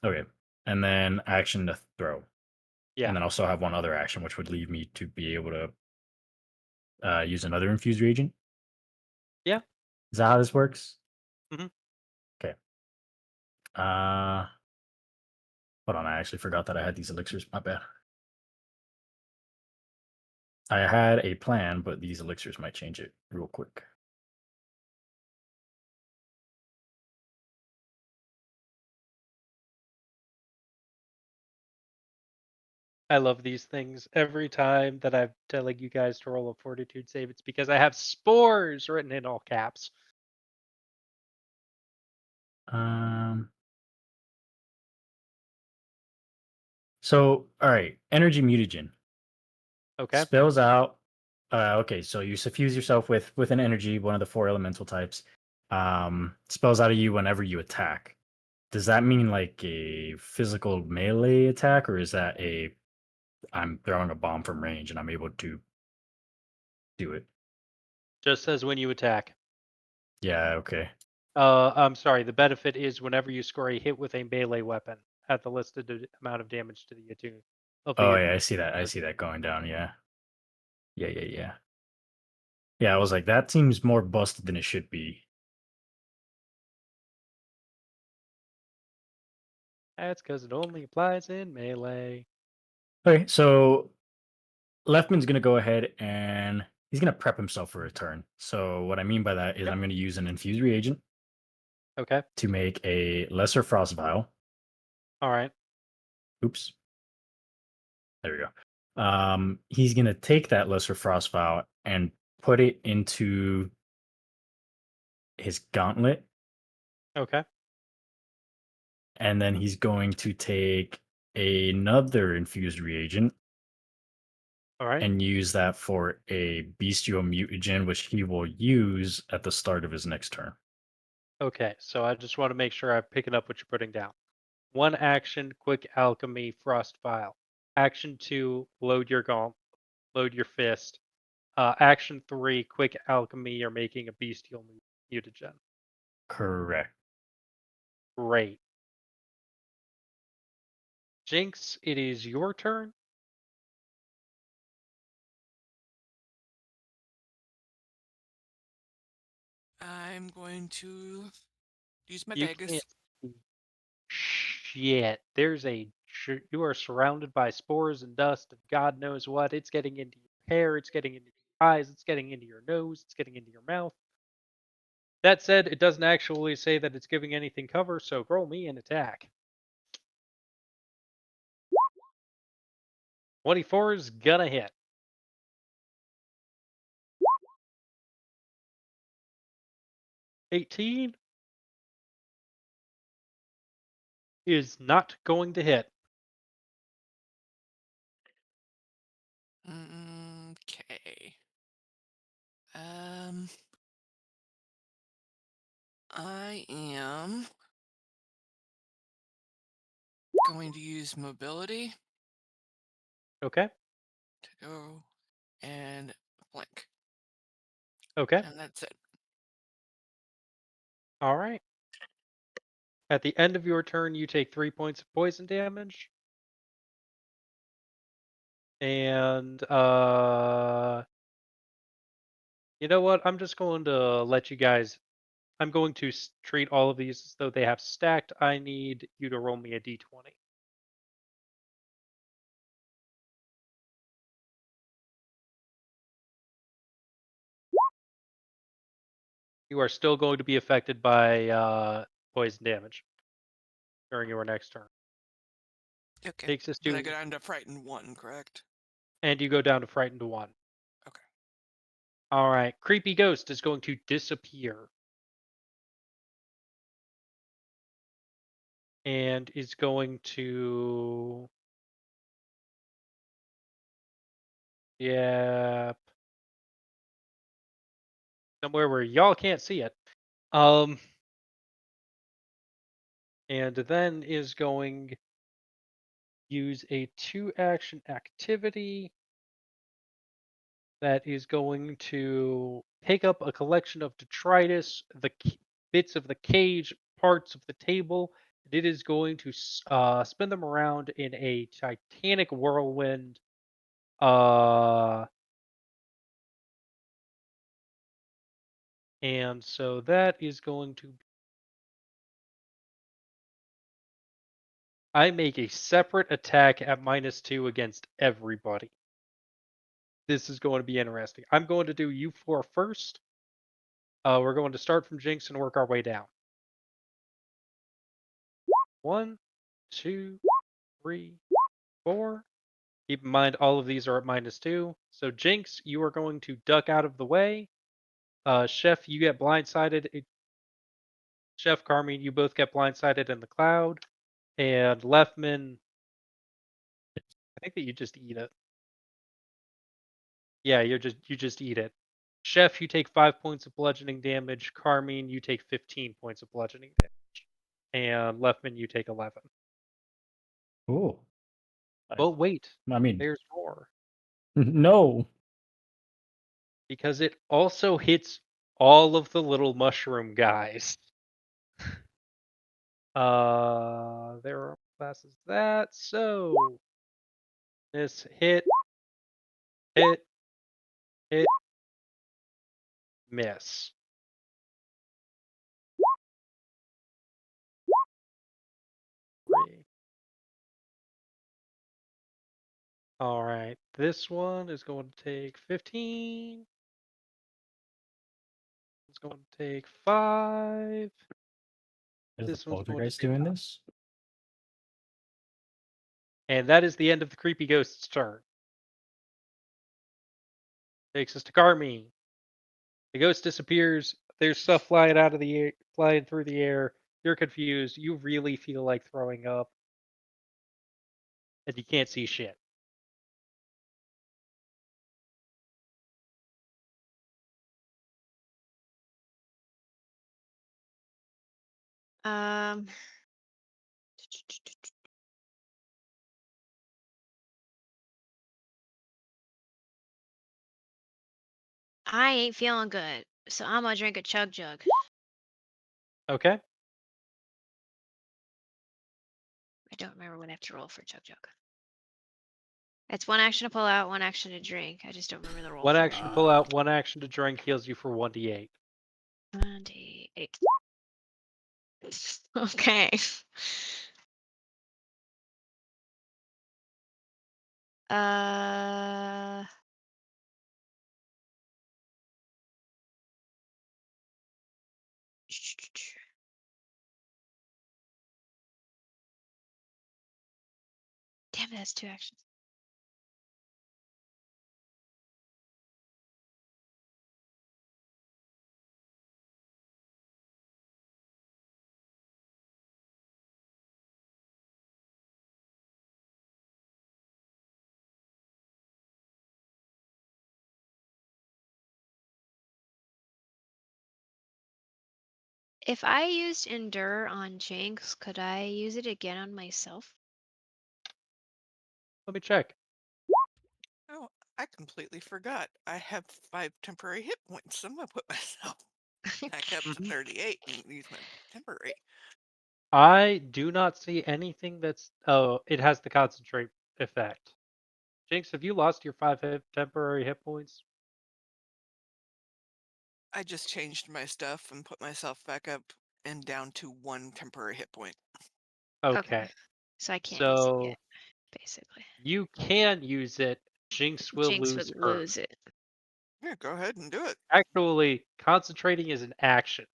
Okay. And then action to throw. Yeah. And then I'll still have one other action, which would leave me to be able to use another infused reagent. Yeah. Is that how this works? Mhm. Okay. Hold on. I actually forgot that I had these elixirs. My bad. I had a plan, but these elixirs might change it real quick. I love these things. Every time that I'm telling you guys to roll a fortitude save, it's because I have spores written in all caps. Um. So, all right. Energy mutagen Okay. spills out. Okay, so you suffuse yourself with an energy, one of the 4 elemental types. Spills out of you whenever you attack. Does that mean like a physical melee attack, or is that a I'm throwing a bomb from range and I'm able to do it? Just says when you attack. Yeah. Okay. I'm sorry. The benefit is whenever you score a hit with a melee weapon at the listed amount of damage to the attune of the Oh yeah, I attuned see that. I target. see that going down. Yeah. Yeah. Yeah. Yeah. Yeah. I was like, that seems more busted than it should be. That's because it only applies in melee. Okay, so Leftman's gonna go ahead and he's gonna prep himself for a turn. So what I mean by that is Yep. I'm gonna use an infused reagent Okay. to make a lesser frost vial. All right. Oops. There we go. He's gonna take that lesser frost vial and put it into his gauntlet, Okay. and then he's going to take another infused reagent All right. and use that for a bestial mutagen, which he will use at the start of his next turn. Okay. So I just want to make sure I'm picking up what you're putting down. 1 action, quick alchemy, frost vial. Action 2, load your gauntlet, load your fist. Action 3, quick alchemy, you're making a bestial mutagen. Correct. Great. Jinx, it is your turn. I'm going to use my You daggers. can't see shit. You are surrounded by spores and dust and God knows what. It's getting into your hair, it's getting into your eyes, it's getting into your nose, it's getting into your mouth. That said, it doesn't actually say that it's giving anything cover, so roll me an attack. 24 is gonna hit. $18 is not going to hit. Okay. I am going to use mobility Okay. to go and blink. Okay. And that's it. All right. At the end of your turn, you take 3 points of poison damage. And you know what? I'm just going to let you guys. I'm going to treat all of these as though they have stacked. I need you to roll me a d20. You are still going to be affected by poison damage during your next turn. Okay. Takes us But I to, go down to frightened 1, correct? and you go down to frightened 1. Okay. All right. Creepy ghost is going to disappear. And is going to. Yep. Somewhere where y'all can't see it. And then is going use a 2-action activity that is going to pick up a collection of detritus, bits of the cage, parts of the table. And it is going to spin them around in a titanic whirlwind. And so that is going to. I make a separate attack at -2 against everybody. This is going to be interesting. I'm going to do you four first. We're going to start from Jinx and work our way down. 1, 2, 3, 4. Keep in mind all of these are at -2. So Jinx, you are going to duck out of the way. Chef, you get blindsided. Chef, Carmine, you both get blindsided in the cloud. And Leftman, I think that you just eat it. Yeah, you just eat it. Chef, you take 5 points of bludgeoning damage. Carmine, you take 15 points of bludgeoning damage. And Leftman, you take 11. Ooh. But wait, I mean, there's more. no. Because it also hits all of the little mushroom guys. There are classes that. So this hit, hit, miss. Three. All right, this one is going to take 15. It's going to take 5. Is the This one's going to poltergeist take doing 9. this? And that is the end of the creepy ghost's turn. Takes us to Carmine. The ghost disappears. There's stuff flying out of the air, flying through the air. You're confused. You really feel like throwing up, and you can't see shit. Um. I ain't feeling good, so I'm gonna drink a chug jug. Okay. I don't remember what I have to roll for chug jug. It's 1 action to pull out, 1 action to drink. I just don't remember the roll. One for action to pull out, 1 action to drink heals you for 1d8. 28. Okay. Uh. Damn it, that's 2 actions. If I used Endure on Jinx, could I use it again on myself? Let me check. Oh, I completely forgot. I have 5 temporary hit points. I'm gonna put myself back up to Mhm. 38 and use my temporary. I do not see anything that's. Oh, it has the concentrate effect. Jinx, have you lost your 5 temporary hit points? I just changed my stuff and put myself back up and down to 1 temporary hit point. Okay. Okay. So I can't use it So yet, basically. you can use it. Jinx will Jinx lose would her. lose it. Yeah, go ahead and do it. Actually, concentrating is an action.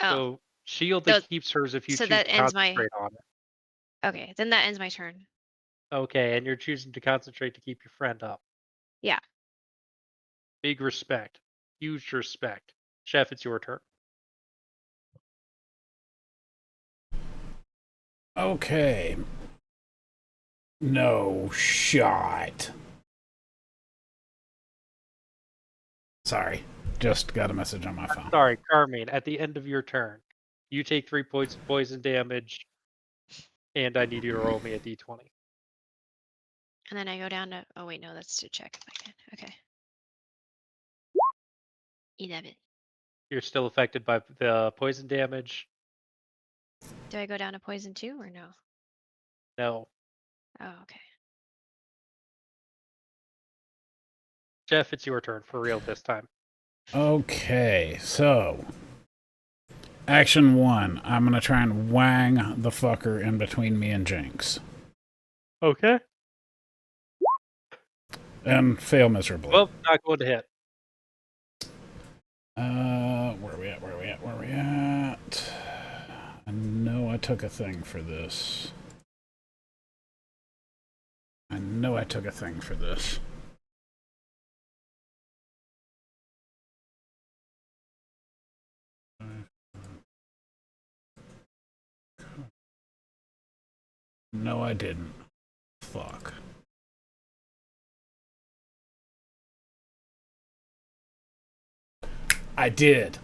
Oh, So shield so, that keeps hers if you so choose that to ends my. concentrate on it. Okay, then that ends my turn. Okay, and you're choosing to concentrate to keep your friend up. Yeah. Big respect. Huge respect. Chef, it's your turn. Okay. No shot. Sorry. Just got a message on my phone. Sorry, Carmine, at the end of your turn, you take 3 points of poison damage, and I need you to roll me a d20. And then I go down to. Oh, wait, no, that's to check if I can. Okay. 11. You're still affected by the poison damage. Do I go down to poison 2 or no? No. Oh, okay. Jeff, it's your turn for real this time. Okay, so action 1. I'm gonna try and wang the fucker in between me and Jinx. Okay. And fail miserably. Well, not going to hit. Where are we at? Where are we at? Where are we at? I know I took a thing for this. I know I took a thing for this. No, I didn't. Fuck. I did.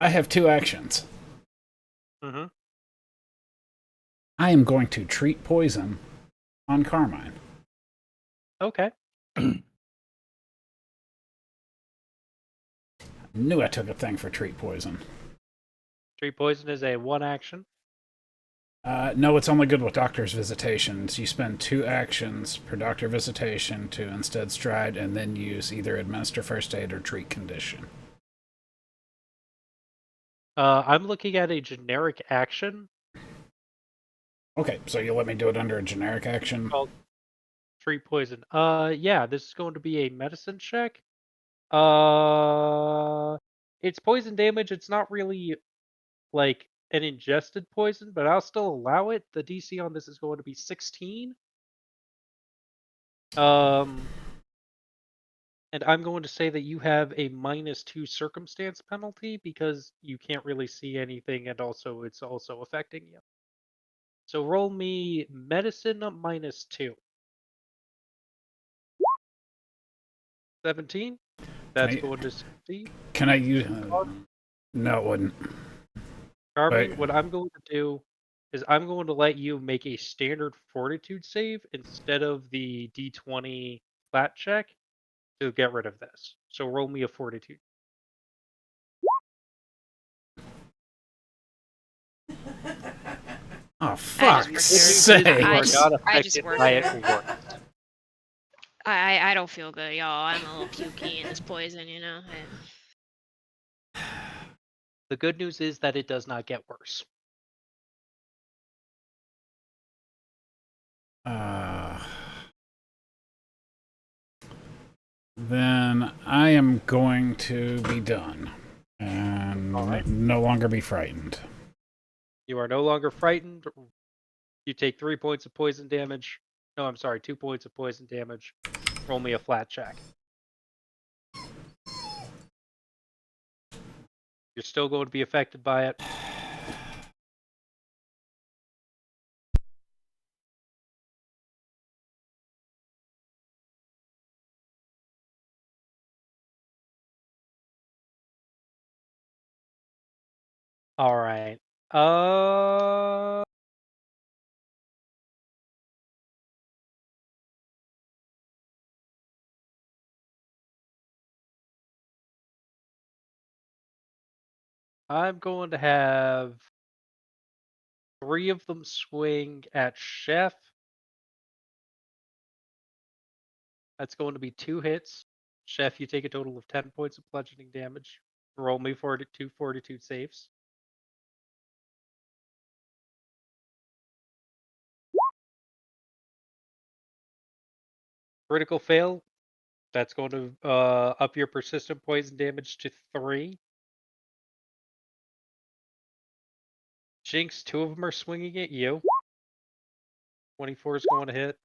I have 2 actions. Mm-hmm. I am going to treat poison on Carmine. Okay. Knew I took a thing for treat poison. Treat poison is a 1 action. No, it's only good with doctor's visitations. You spend 2 actions per doctor visitation to instead stride and then use either administer first aid or treat condition. I'm looking at a generic action Okay, so you'll let me do it under a generic action? called treat poison. Yeah, this is going to be a medicine check. It's poison damage. It's not really like an ingested poison, but I'll still allow it. The DC on this is going to be 16. And I'm going to say that you have a -2 circumstance penalty because you can't really see anything, and also it's also affecting you. So roll me medicine -2. 17. That's going to succeed. Can I use... no, it wouldn't. Carmine, But what I'm going to do is I'm going to let you make a standard fortitude save instead of the d20 flat check to get rid of this. So roll me a fortitude. oh, I fuck's just worked here. sake! You I are just- not I just affected work by here. it once. I don't feel good, y'all. I'm a little pukey in this poison, you know. The good news is that it does not get worse. Then I am going to be done and All right. no longer be frightened. You are no longer frightened. You take 3 points of poison damage. No, I'm sorry, 2 points of poison damage. Roll me a flat check. You're still going to be affected by it. All right. Uh, I'm going to have 3 of them swing at Chef. That's going to be 2 hits. Chef, you take a total of 10 points of bludgeoning damage. Roll me 42 fortitude saves. Critical fail. That's going to up your persistent poison damage to 3. Jinx, 2 of them are swinging at you. 24 is going to hit.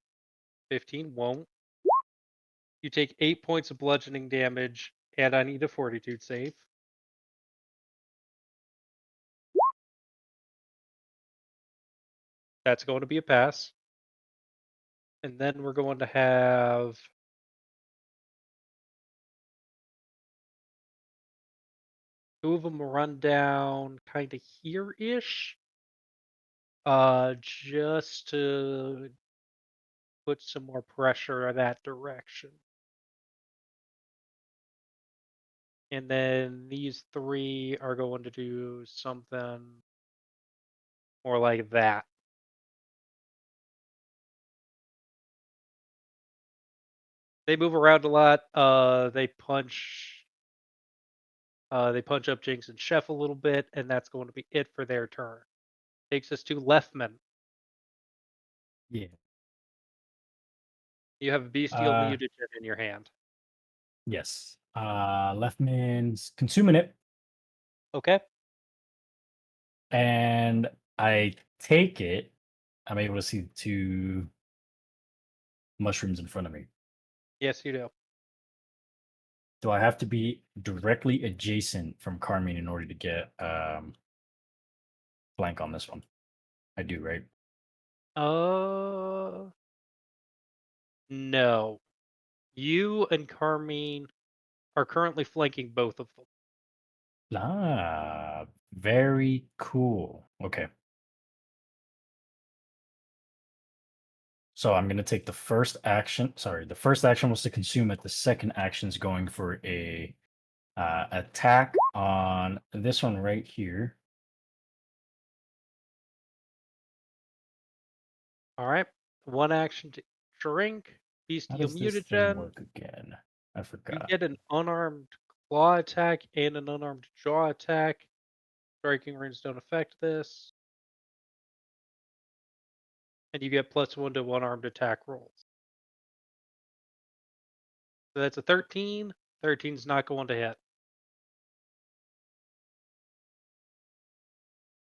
15 won't. You take 8 points of bludgeoning damage, and I need a fortitude save. That's going to be a pass. And then we're going to have 2 of them run down kind of here-ish. Just to put some more pressure in that direction. And then these 3 are going to do something more like that. They move around a lot. They punch up Jinx and Chef a little bit, and that's going to be it for their turn. Takes us to Leftman. Yeah. You have a bestial mutagen in your hand. Yes. Leftman's consuming it, Okay. and I take it. I'm able to see the 2 mushrooms in front of me. Yes, you do. Do I have to be directly adjacent from Carmine in order to get blank on this one? I do, right? No. You and Carmine are currently flanking both of them. Ah, very cool. Okay. So I'm going to take the first action. Sorry, the first action was to consume it. The second action is going for a attack on this one right here. All right. 1 action to drink. How Bestial does this thing mutagen. work again? I You forgot. get an unarmed claw attack and an unarmed jaw attack. Striking rings don't affect this. And you get +1 to unarmed attack rolls. So that's a 13. 13's not going to hit.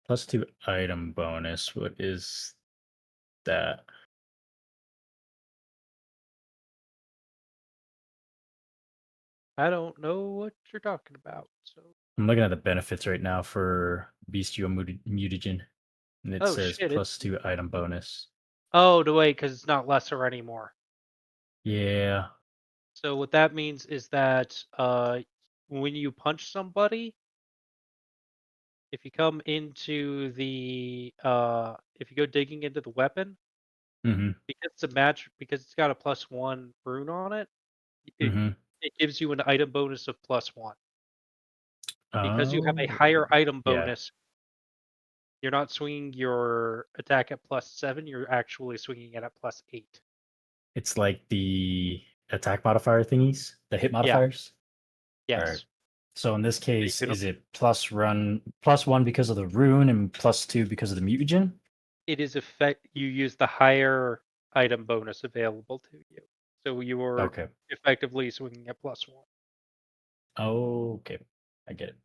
+2 item bonus. What is that? I don't know what you're talking about. So I'm looking at the benefits right now for bestial mutagen, and it oh says shit, it's +2 item bonus. oh no wait, because it's not lesser anymore. Yeah. So what that means is that when you punch somebody, if you come into the if you go digging into the weapon, Mm-hmm. because it's got a +1 rune on it, it Mm-hmm. it gives you an item bonus of +1. Because you have a Oh. higher item Yeah. bonus, you're not swinging your attack at +7, you're actually swinging it at +8. It's like the attack modifier thingies, the hit Yeah, modifiers. All right. yes. So in this So you case, can, is it +1 because of the rune and +2 because of the mutagen? it is you use the higher item bonus available to you. So you are Okay. effectively swinging at +1. Okay. I get it.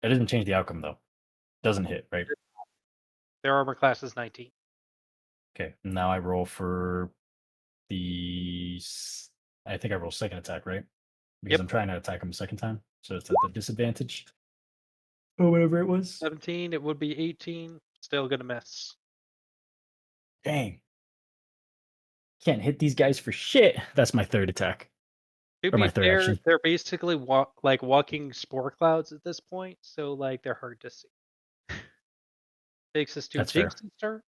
It doesn't change the outcome though. Doesn't hit, right? Their armor class is 19. Okay. Now I roll for I think I roll second attack, right? Because Yep. I'm trying to attack him a second time. So it's at the disadvantage. Or whatever it was. 17, it would be 18. Still gonna miss. Dang. Can't hit these guys for shit. That's my third attack. To Or my be third fair, action. they're basically walking spore clouds at this point, so like they're hard to see. Takes us to That's fair. Jinx's turn.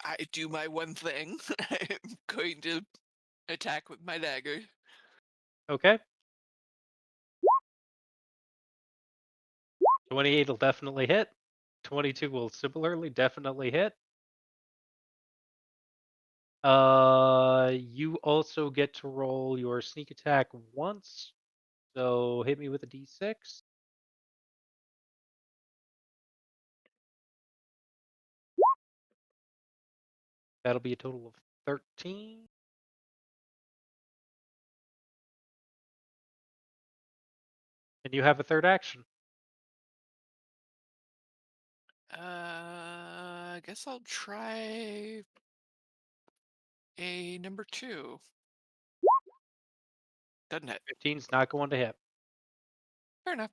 I do my one thing? I'm going to attack with my dagger. Okay. 28 will definitely hit. 22 will similarly definitely hit. You also get to roll your sneak attack once. So hit me with a d6. That'll be a total of 13. And you have a third action. I guess I'll try a number 2. Doesn't hit. 15's not going to hit. Fair enough.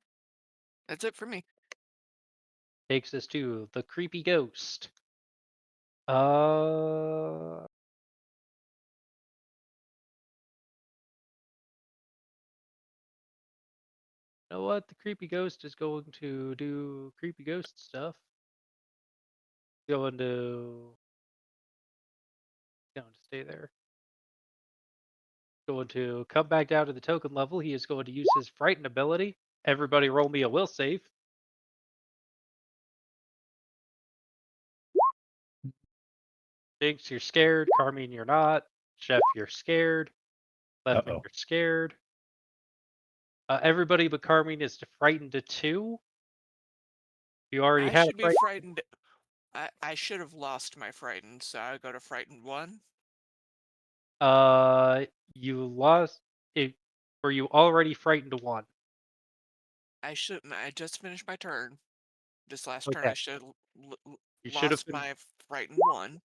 That's it for me. Takes us to the creepy ghost. You know what? The creepy ghost is going to do creepy ghost stuff. Going to stay there. Going to come back down to the token level. He is going to use his frighten ability. Everybody roll me a will save. Jinx, you're scared. Carmine, you're not. Chef, you're scared. Leftman, Uh-oh. you're scared. Everybody but Carmine is to frightened to 2. You already I had a should be fright. frightened. I should have lost my frightened, so I go to frightened 1. You lost it. Were you already frightened to 1? I shouldn't. I just finished my turn. This last turn, Okay. I should have You should have lost been. my frightened 1.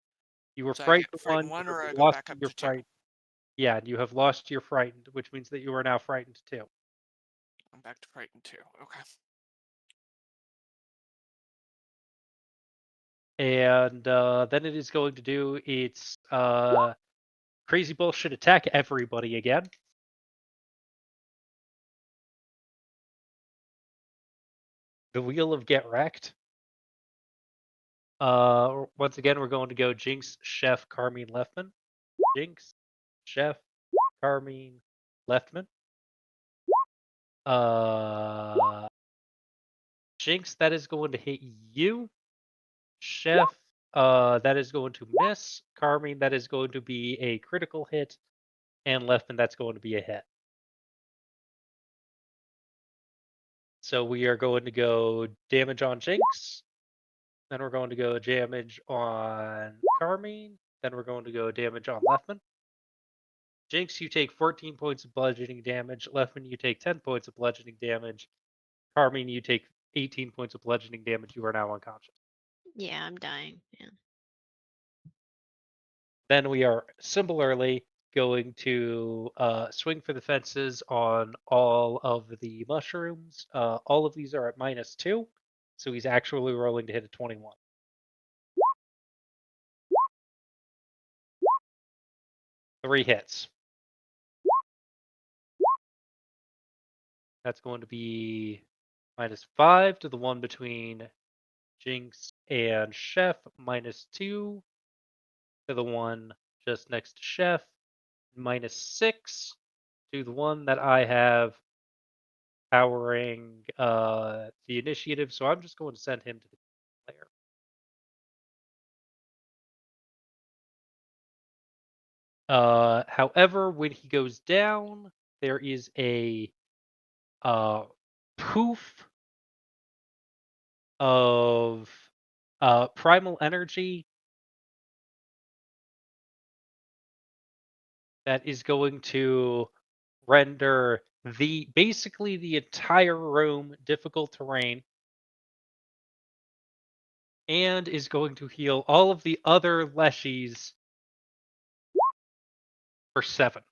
You were So I get frightened to frightened 1. You 1, have or I go lost back up your to 2. fright. Yeah, you have lost your frightened, which means that you are now frightened to 2. I'm back to frightened 2. Okay. And then it is going to do its crazy bullshit attack everybody again. The wheel of get wrecked. Once again, we're going to go Jinx, Chef, Carmine, Leftman. Jinx, Chef, Carmine, Leftman. Jinx, that is going to hit you. Chef, that is going to miss. Carmine, that is going to be a critical hit. And Leftman, that's going to be a hit. So we are going to go damage on Jinx. Then we're going to go damage on Carmine. Then we're going to go damage on Leftman. Jinx, you take 14 points of bludgeoning damage. Leftman, you take 10 points of bludgeoning damage. Carmine, you take 18 points of bludgeoning damage. You are now unconscious. Yeah, I'm dying. Yeah. Then we are similarly going to swing for the fences on all of the mushrooms. All of these are at -2, so he's actually rolling to hit a 21. Three hits. That's going to be -5 to the one between Jinx and Chef, -2 to the one just next to Chef, -6 to the one that I have powering the initiative. So I'm just going to send him to the player. However, when he goes down, there is a poof of primal energy that is going to render basically the entire room difficult terrain, and is going to heal all of the other leshies for 7.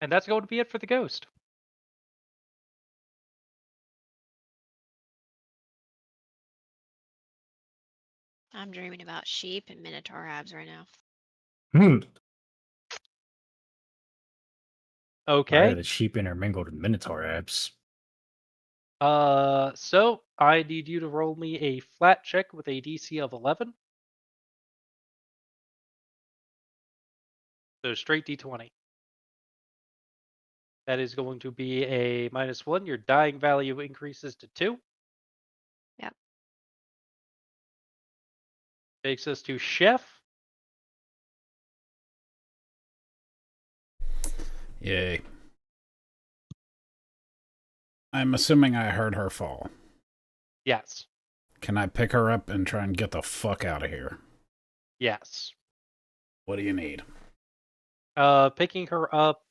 And that's going to be it for the ghost. I'm dreaming about sheep and minotaur abs right now. Why Okay. are the sheep intermingled with minotaur abs? So I need you to roll me a flat check with a DC of 11. So straight D20. That is going to be a -1. Your dying value increases to 2. Yep. Takes us to Chef. Yay. I'm assuming I heard her fall. Yes. Can I pick her up and try and get the fuck out of here? Yes. What do you need? Picking her up.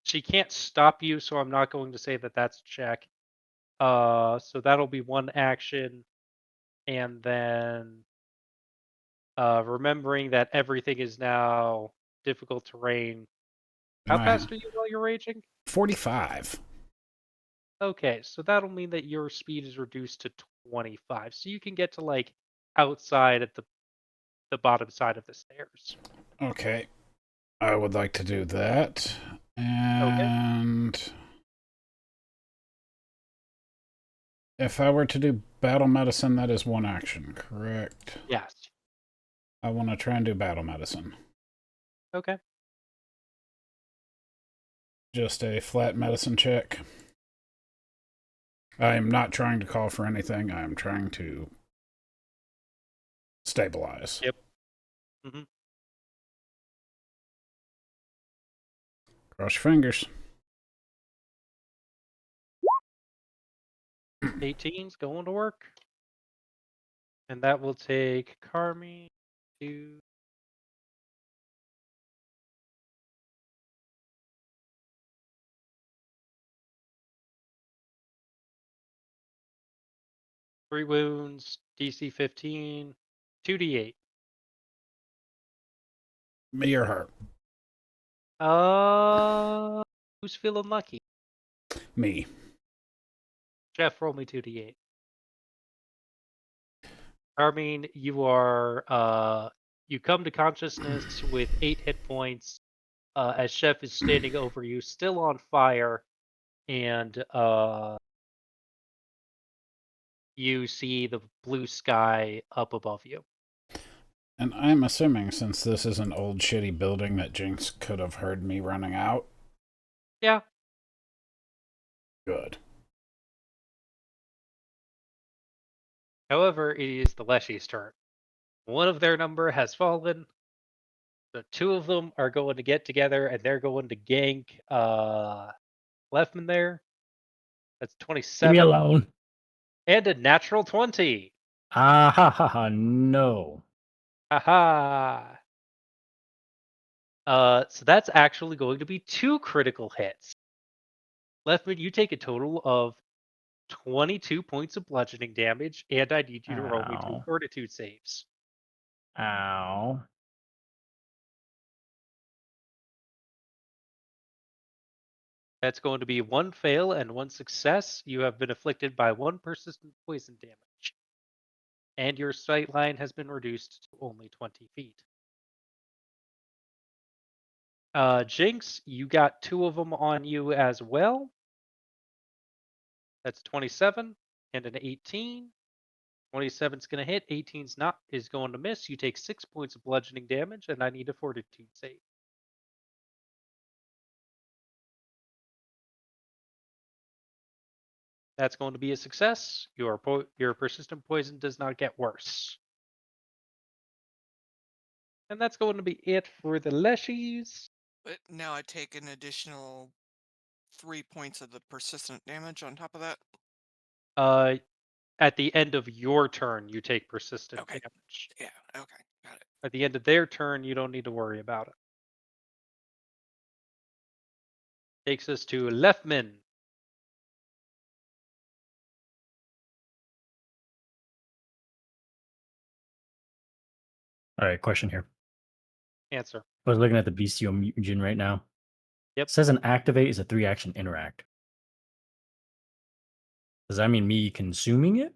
She can't stop you, so I'm not going to say that that's a check. So that'll be one action. And then remembering that everything is now difficult terrain. How And fast are you while you're raging? 45. Okay, so that'll mean that your speed is reduced to 25. So you can get to like outside at the bottom side of the stairs. Okay. I would like to do that. And if I were to do battle medicine, that is one action, correct? Yes. I want to try and do battle medicine. Okay. Just a flat medicine check. I am not trying to call for anything. I am trying to stabilize. Yep. Mm-hmm. Cross your fingers. 18's going to work. And that will take Carmi to 3 wounds, DC 15, 2d8. Me or her? Who's feeling lucky? Me. Jeff, roll me 2d8. Carmine, you are you come to consciousness with 8 hit points. As Chef is standing over you, still on fire, and you see the blue sky up above you. And I'm assuming, since this is an old shitty building, that Jinx could have heard me running out. Yeah. Good. However, it is the Leshy's turn. One of their number has fallen. The two of them are going to get together, and they're going to gank Leftman there. That's Leave me 27. alone. And a natural 20. Ah ha ha ha! No. Haha. So that's actually going to be 2 critical hits. Leftman, you take a total of 22 points of bludgeoning damage, and I need you to roll me 2 Ow. fortitude saves. Ow. That's going to be 1 fail and 1 success. You have been afflicted by 1 persistent poison damage. And your sight line has been reduced to only 20 feet. Jinx, you got 2 of them on you as well. That's 27 and an 18. 27's going to hit. 18's not is going to miss. You take 6 points of bludgeoning damage, and I need a fortitude save. That's going to be a success. Your persistent poison does not get worse. And that's going to be it for the Leshies. But now I take an additional 3 points of the persistent damage on top of that. At the end of your turn, you take persistent Okay. damage. Yeah, okay, got it. At the end of their turn, you don't need to worry about it. Takes us to Leftman. All right, question here. Answer. I was looking at the bestial mutagen right now. It says an activate is a 3-action interact. Does that mean me consuming it?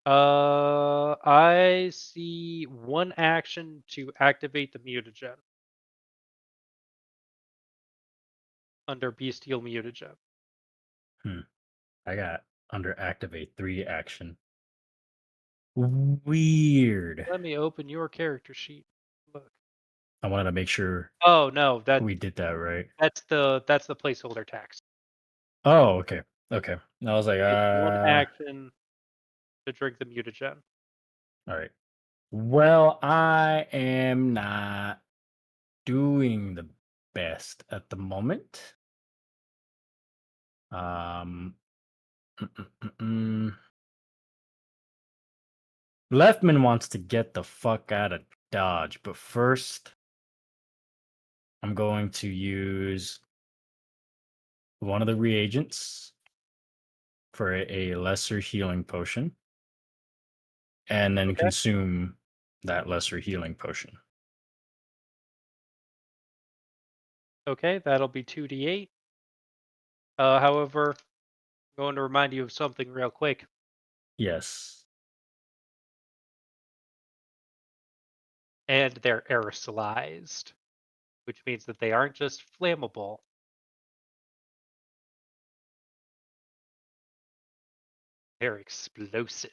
I see one action to activate the mutagen under bestial mutagen. I got under activate 3-action. Weird. Let me open your character sheet. Look. I wanted to make sure Oh no, we did that right. that's the placeholder tax. Oh, okay. Okay. I was like, It's one action to drink the mutagen. all right. Well, I am not doing the best at the moment. Leftman wants to get the fuck out of Dodge, but first, I'm going to use one of the reagents for a lesser healing potion, and then Okay. consume that lesser healing potion. Okay, that'll be 2d8. However, I'm going to remind you of something real quick. Yes. And they're aerosolized, which means that they aren't just flammable. They're explosive.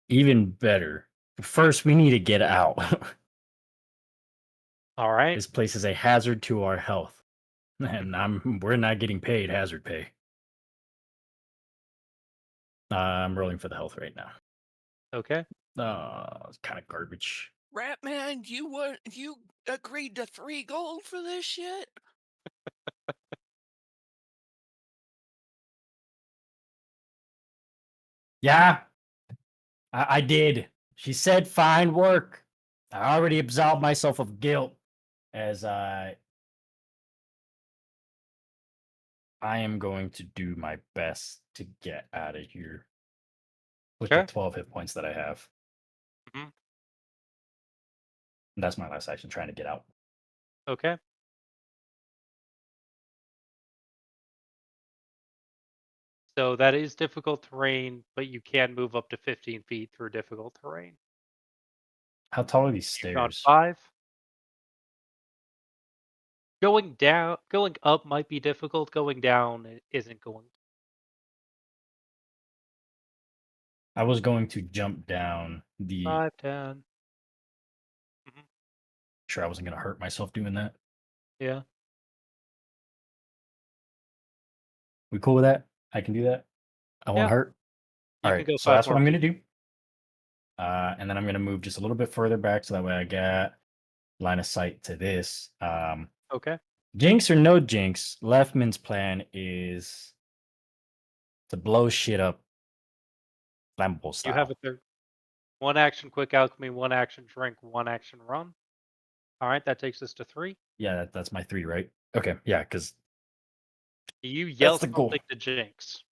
Even better. First, we need to get out. All right. This place is a hazard to our health, and we're not getting paid hazard pay. I'm rolling for the health right now. Okay. It's kind of garbage. Ratman, you agreed to 3 gold for this shit? Yeah, I did. She said fine work. I already absolved myself of guilt, as I am going to do my best to get out of here with the Okay. 12 hit points that I have. Mhm. And that's my last action, trying to get out. Okay. So that is difficult terrain, but you can move up to 15 feet through difficult terrain. How tall are these You've gone stairs? 5. Going up might be difficult. Going down isn't going. I was going to jump down the. 5, 10. Sure, I wasn't going to hurt myself doing that. Yeah. We cool with that? I can do that. I won't Yeah. hurt. You All can right, go so 5 that's what more I'm going feet. to do. And then I'm going to move just a little bit further back so that way I get line of sight to this. Okay. Jinx or no jinx, Leftman's plan is to blow shit up flammable You have style. a third. 1 action quick alchemy, 1 action drink, 1 action run. All right, that takes us to 3. Yeah, that's my 3, right? Okay, yeah, because You yell the goal. something to Jinx.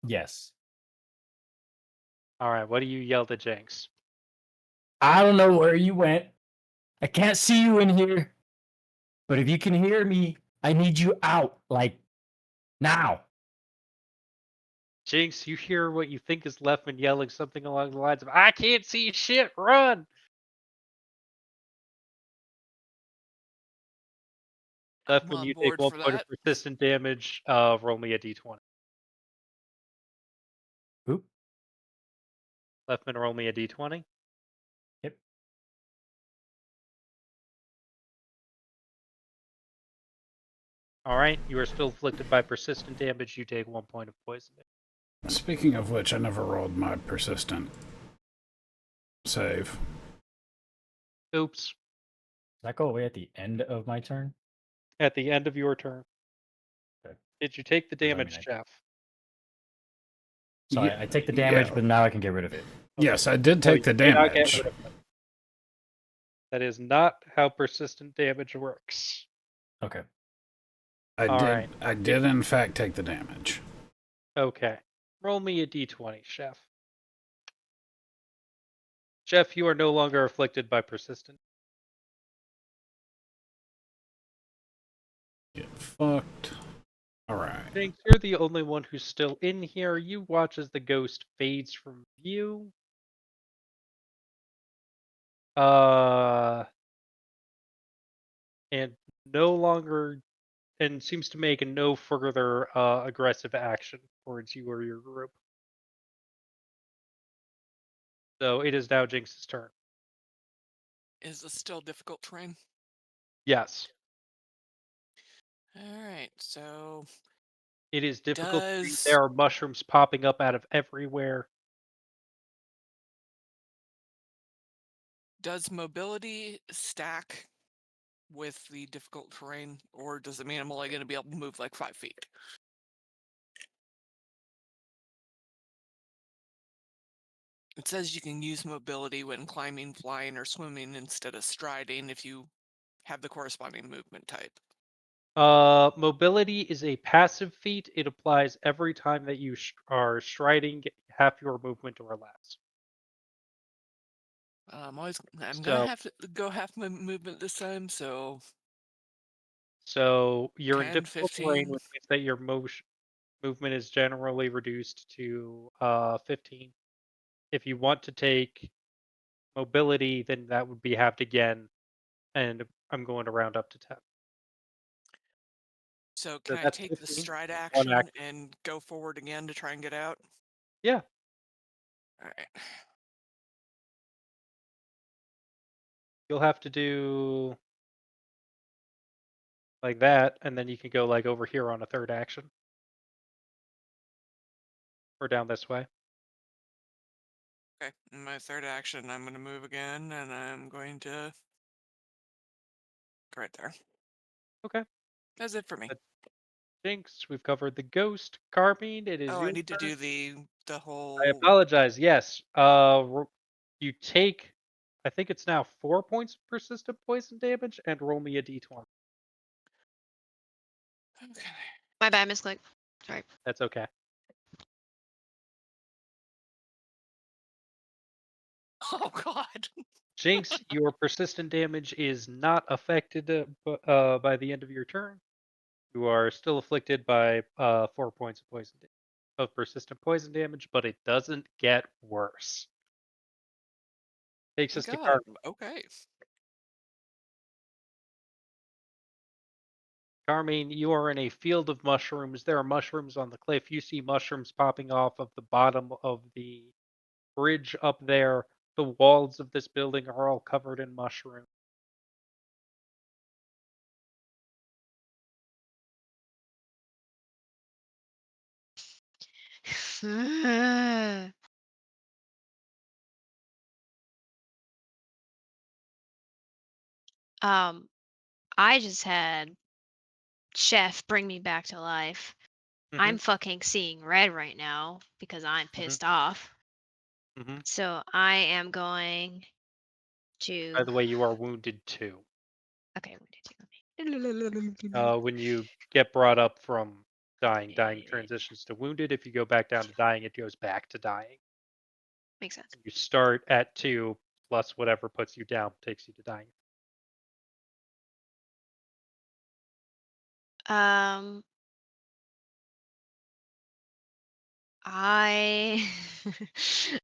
Yes. All right, what do you yell to Jinx? I don't know where you went. I can't see you in here. But if you can hear me, I need you out, like, now. Jinx, you hear what you think is Leftman yelling something along the lines of, I can't see shit, run! I'm Leftman, on you take board 1 for point of that. persistent damage. Roll me a d20. Oop. Leftman, roll me a d20. Yep. All right, you are still afflicted by persistent damage. You take 1 point of poison. Speaking of which, I never rolled my persistent save. Oops. Does that go away at the end of my turn? At the end of your turn. Okay. Did you take the Does that damage, mean Jeff? So Yeah, I take the damage, yeah. but now I can get rid of it. Yes, I did No, take the you cannot get damage. rid of it. That is not how persistent damage works. Okay. All right. I did in fact take the damage. Okay. Roll me a d20, Chef. Jeff, you are no longer afflicted by persistent. Get fucked. Alright. Jinx, you're the only one who's still in here. You watch as the ghost fades from view. And no longer, and seems to make no further aggressive action towards you or your group. So it is now Jinx's turn. Is this still difficult terrain? Yes, All right. So it is difficult to read. does There are mushrooms popping up out of everywhere. does mobility stack with the difficult terrain, or does it mean I'm only going to be able to move like 5 feet? It says you can use mobility when climbing, flying, or swimming instead of striding if you have the corresponding movement type. Mobility is a passive feat. It applies every time that you are striding half your movement or less. I'm gonna So, have to go half my movement this time, so so you're in 10, difficult terrain, 15. which means that your movement is generally reduced to 15. If you want to take mobility, then that would be halved again, and I'm going to round up to 10. So can So I that's take the 15. stride That's one action action. and go forward again to try and get out? Yeah, All right. you'll have to do like that, and then you can go like over here on a third action, or down this way. Okay. In my third action, I'm gonna move again, and I'm going to go right there. Okay. That's it for me. That's Jinx. We've covered the ghost. Carmine, it is Oh, I your need to turn. do the I whole. apologize. Yes. You take, I think it's now 4 points of persistent poison damage, and roll me a d20. Okay. My bad, misclick. Sorry. That's okay. Oh God. Jinx, your persistent damage is not affected by the end of your turn. You are still afflicted by 4 points of of persistent poison damage, but it doesn't get worse. Takes Thank us to God. Carmine. Okay. Carmine, you are in a field of mushrooms. There are mushrooms on the cliff. You see mushrooms popping off of the bottom of the bridge up there. The walls of this building are all covered in mushrooms. um, I just had Chef bring me back to life. Hmm. I'm fucking seeing red right now because I'm Hmm. pissed off. Hmm. So I am going By to. the way, you are wounded too. Okay, we did two. When you get brought up from dying transitions to wounded. If you go back down to dying, it goes back to dying. Makes sense. You start at 2 plus whatever puts you down takes you to dying. Um, I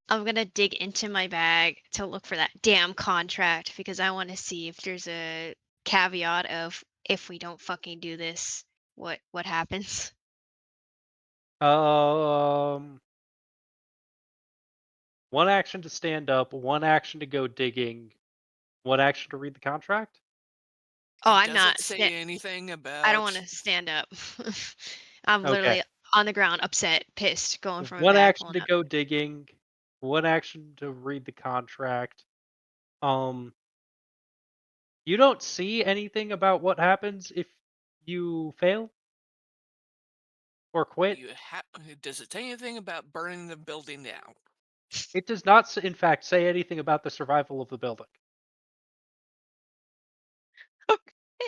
I'm gonna dig into my bag to look for that damn contract because I want to see if there's a caveat of if we don't fucking do this, what happens. Um, One action to stand up, one action to go digging, one action to read the contract. Oh, I'm Does it not. say anything I don't want about? to stand up. I'm Okay. literally on the ground, upset, pissed, going from a One bag, action pulling to up. go digging, one action to read the contract. Um, you don't see anything about what happens if you fail or quit. Does it say anything about burning the building down? It does not, in fact, say anything about the survival of the building.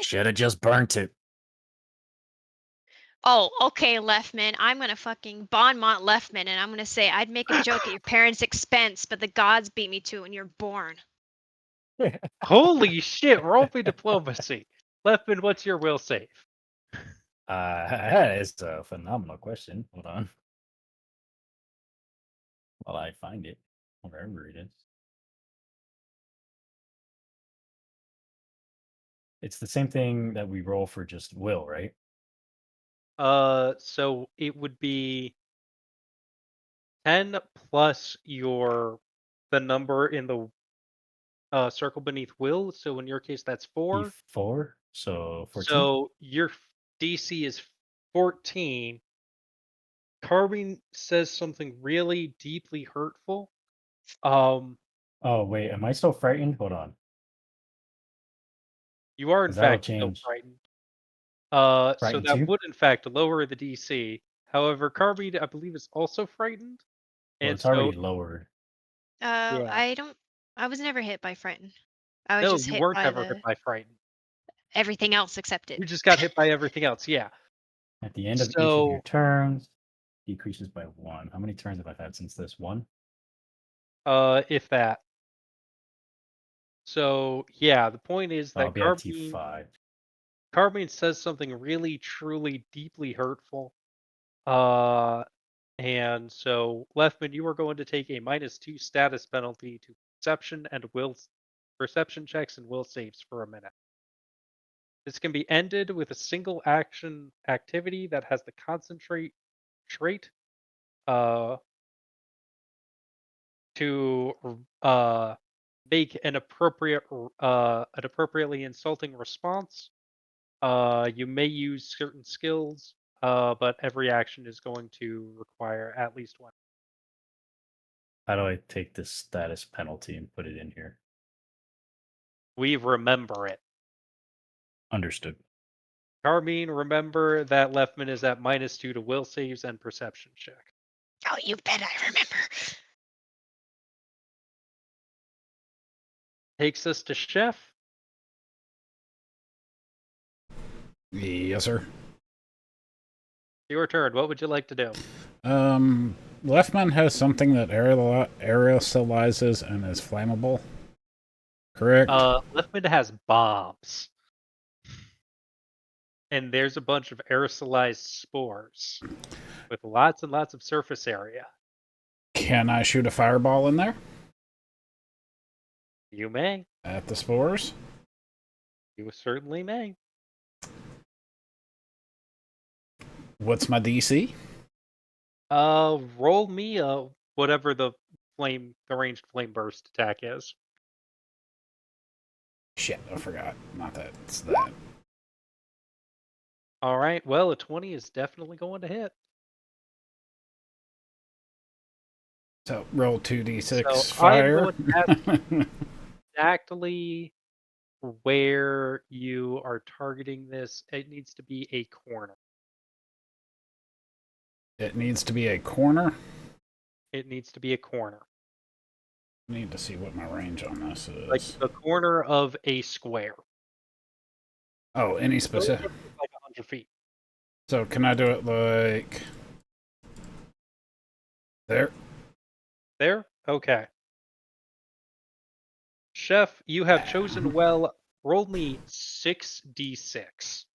Should have just burnt it. Oh, okay, Leftman. I'm gonna fucking Bonmont Leftman, and I'm gonna say I'd make a joke at your parents' expense, but the gods beat me to it when you're born. Holy shit! Roll me diplomacy. Leftman, what's your will save? That is a phenomenal question. Hold on. While I find it, wherever it is. It's the same thing that we roll for just will, right? So it would be 10 plus the number in the circle beneath will. So in your case, that's 4. Four, so 14. So your DC is 14. Carbine says something really deeply hurtful. Oh wait, am I still frightened? Hold on. You are in 'Cause that'll fact still change. frightened. So Frightened that too? would in fact lower the DC. However, Carbine, I believe, is also frightened, Well, and it's already so lowered. yeah. I was never hit by frightened. I was No, just you hit weren't by ever hit the by frightened. everything else except You it. just got hit by everything else. Yeah. At the end of each of your So turns, decreases by 1. How many turns have I had since this? 1? if that. So yeah, the point is I'll that be at T5. Carbine says something really, truly, deeply hurtful. And so Leftman, you are going to take a -2 status penalty to perception checks and will saves for a minute. This can be ended with a single action activity that has the concentrate trait uh, to make an appropriately insulting response. You may use certain skills, but every action is going to require at least one. How do I take this status penalty and put it in here? We remember it. Understood. Carmine, remember that Leftman is at -2 to will saves and perception check. Oh, you bet I remember. Takes us to Chef. Yes, sir. Your turn. What would you like to do? Leftman has something that aerosolizes and is flammable. Correct? Leftman has bombs. And there's a bunch of aerosolized spores with lots and lots of surface area. Can I shoot a fireball in there? You may. At the spores? You certainly may. What's my DC? Roll me whatever the ranged flame burst attack is. Shit, I forgot. Not that. It's that. All right. Well, a 20 is definitely going to hit. So roll 2d6 So I'm fire. going to ask you exactly where you are targeting this. It needs to be a corner. It needs to be a corner. It needs to be a corner. Need to see what my range on this is. Like the corner of a square. Oh, any So specific. it's like 100 feet. So can I do it like there? There? Okay. Chef, you have chosen well. Roll me 6d6.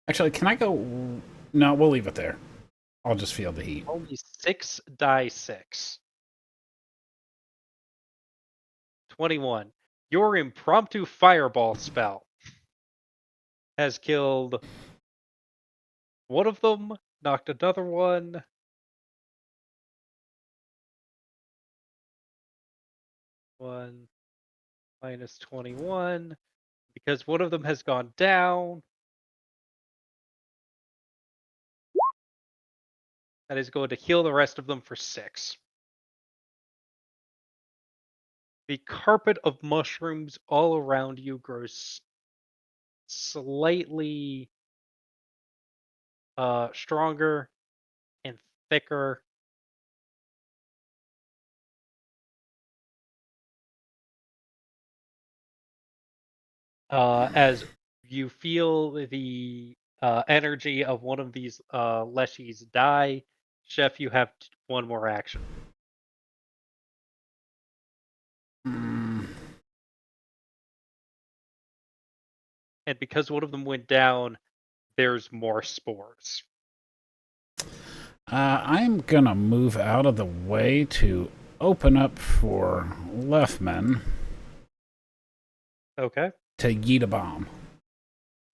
Actually, can I go? No, we'll leave it there. I'll just feel the heat. Roll me 6 die 6. 21. Your impromptu fireball spell has killed one of them, knocked another one. One minus 21. Because one of them has gone down. That is going to heal the rest of them for 6. The carpet of mushrooms all around you grows slightly stronger and thicker. As you feel the energy of one of these leshies die. Chef, you have one more action. Mm, And because one of them went down, there's more spores. I'm gonna move out of the way to open up for Lefman Okay. to yeet a bomb.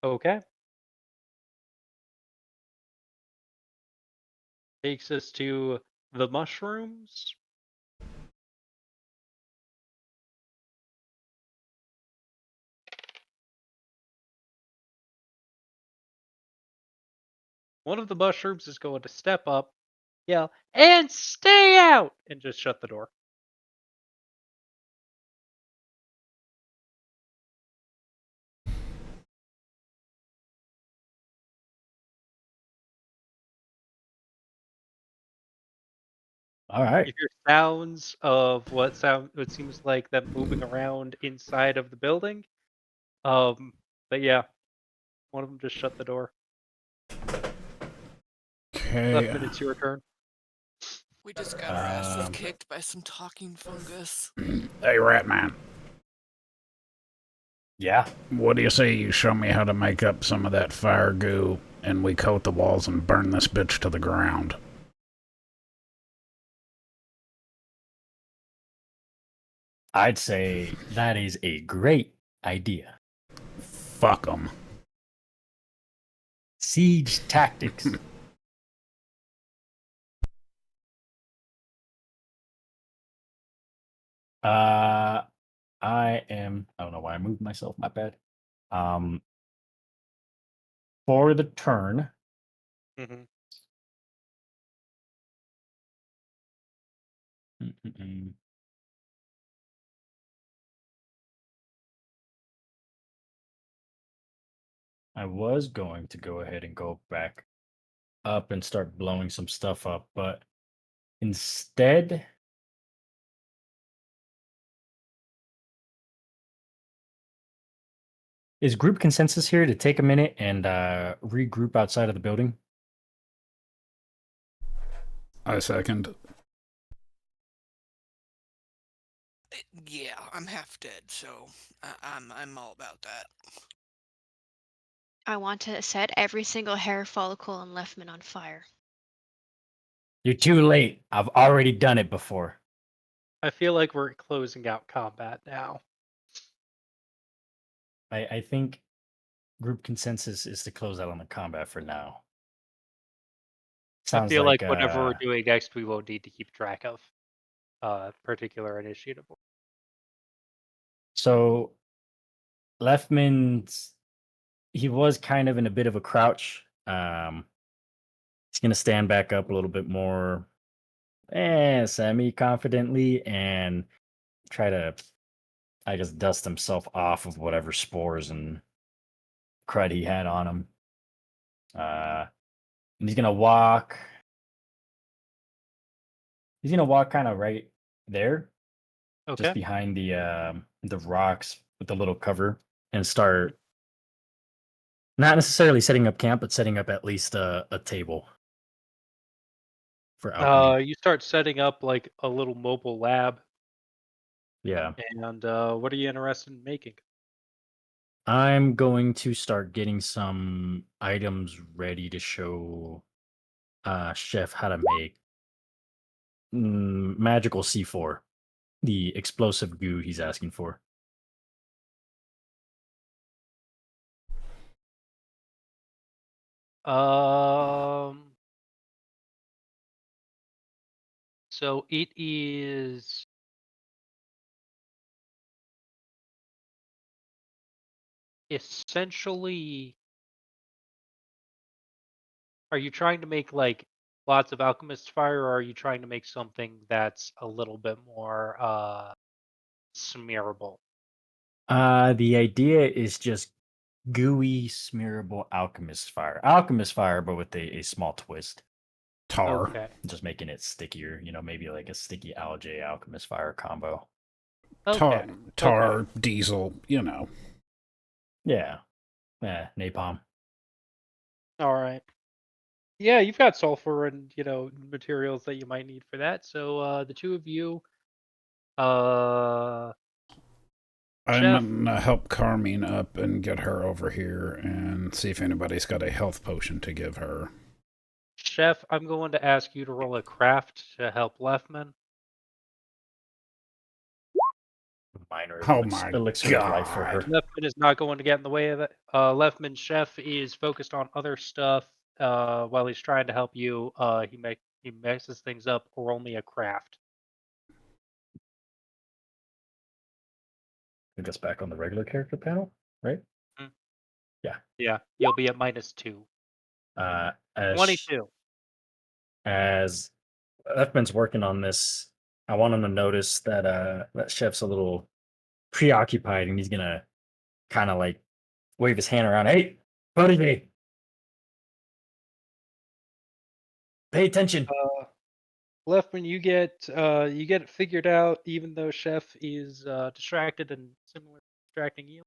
Okay. Takes us to the mushrooms. One of the mushrooms is going to step up, yell, and stay out! And just shut the door. All right. You hear sounds of what seems like them moving around inside of the building. But yeah, one of them just shut the door. Okay. Leftman, it's your turn. We just got our asses kicked by some talking fungus. Hey, Ratman. Yeah. What do you say you show me how to make up some of that fire goo and we coat the walls and burn this bitch to the ground? I'd say that is a great idea. Fuck 'em. Siege tactics. I don't know why I moved myself, my bad. For the turn, Mm-hmm. mm-mm-mm. I was going to go ahead and go back up and start blowing some stuff up, but instead, is group consensus here to take a minute and regroup outside of the building? I second. Yeah, I'm half dead, so I'm all about that. I want to set every single hair follicle in Leftman on fire. You're too late. I've already done it before. I feel like we're closing out combat now. I think group consensus is to close out on the combat for now. I Sounds feel like like whatever we're doing next, we won't need to keep track of particular initiative. so. Leftman's he was kind of in a bit of a crouch. He's gonna stand back up a little bit more, semi-confidently, and try to, I guess, dust himself off of whatever spores and crud he had on him. And he's gonna walk. He's gonna walk kind of right there, just Okay. behind the rocks with the little cover, and start not necessarily setting up camp, but setting up at least a table for alchemy. You start setting up like a little mobile lab, Yeah. and what are you interested in making? I'm going to start getting some items ready to show Chef how to make magical C4, the explosive goo he's asking for. Um, so it is essentially. Are you trying to make like lots of alchemist fire, or are you trying to make something that's a little bit more smearable? The idea is just gooey, smearable alchemist fire. Alchemist fire, but with a small twist. Tar. Okay. Just making it stickier, maybe like a sticky algae alchemist fire combo. Tar, Okay. tar, Okay. diesel, Yeah. Yeah, napalm. All right. Yeah, you've got sulfur and materials that you might need for that. So the two of you, uh, I'm Chef, gonna help Carmine up and get her over here and see if anybody's got a health potion to give her. Chef, I'm going to ask you to roll a craft to help Leftman. Minor Oh my elixir of life for her. god. Leftman is not going to get in the way of it. Leftman Chef is focused on other stuff while he's trying to help you. He messes things up. Roll me a craft. I guess back on the regular character panel, right? Mm. Yeah. Yeah, you'll be at -2. As 22. as Effman's working on this, I want him to notice that that chef's a little preoccupied, and he's gonna kind of like wave his hand around. Hey, buddy, pay attention. Leftman, you get it figured out, even though Chef is distracted and similar distracting you.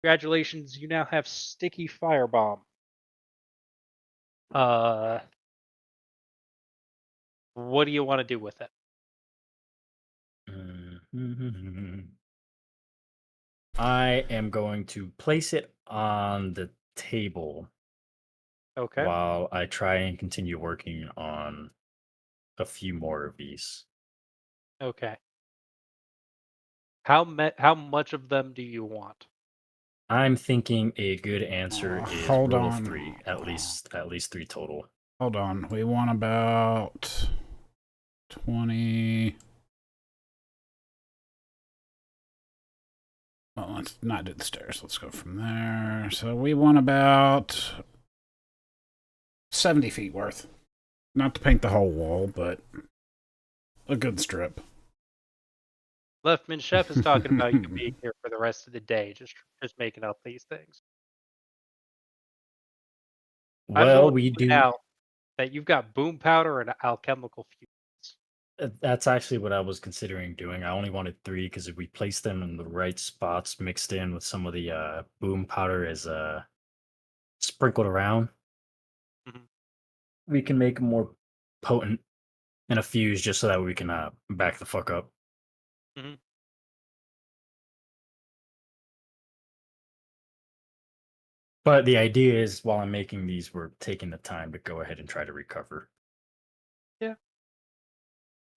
Congratulations, you now have sticky firebomb. Uh, what do you want to do with it? I am going to place it on the table Okay. while I try and continue working on a few more of these. Okay. How much of them do you want? I'm thinking a good answer is Hold roll of on. 3, at least 3 total. Hold on. We want about 20. Well, let's not do the stairs. Let's go from there. So we want about 70 feet worth. Not to paint the whole wall, but a good strip. Leftman Chef is talking about you being here for the rest of the day, just making up these things. I'm Well, going to we point do. out that you've got boom powder and alchemical fuels. That's actually what I was considering doing. I only wanted 3 because if we place them in the right spots, mixed in with some of the boom powder as sprinkled around, Mhm. we can make them more potent and a fuse just so that we can back the fuck up. Mhm. But the idea is while I'm making these, we're taking the time to go ahead and try to recover. Yeah.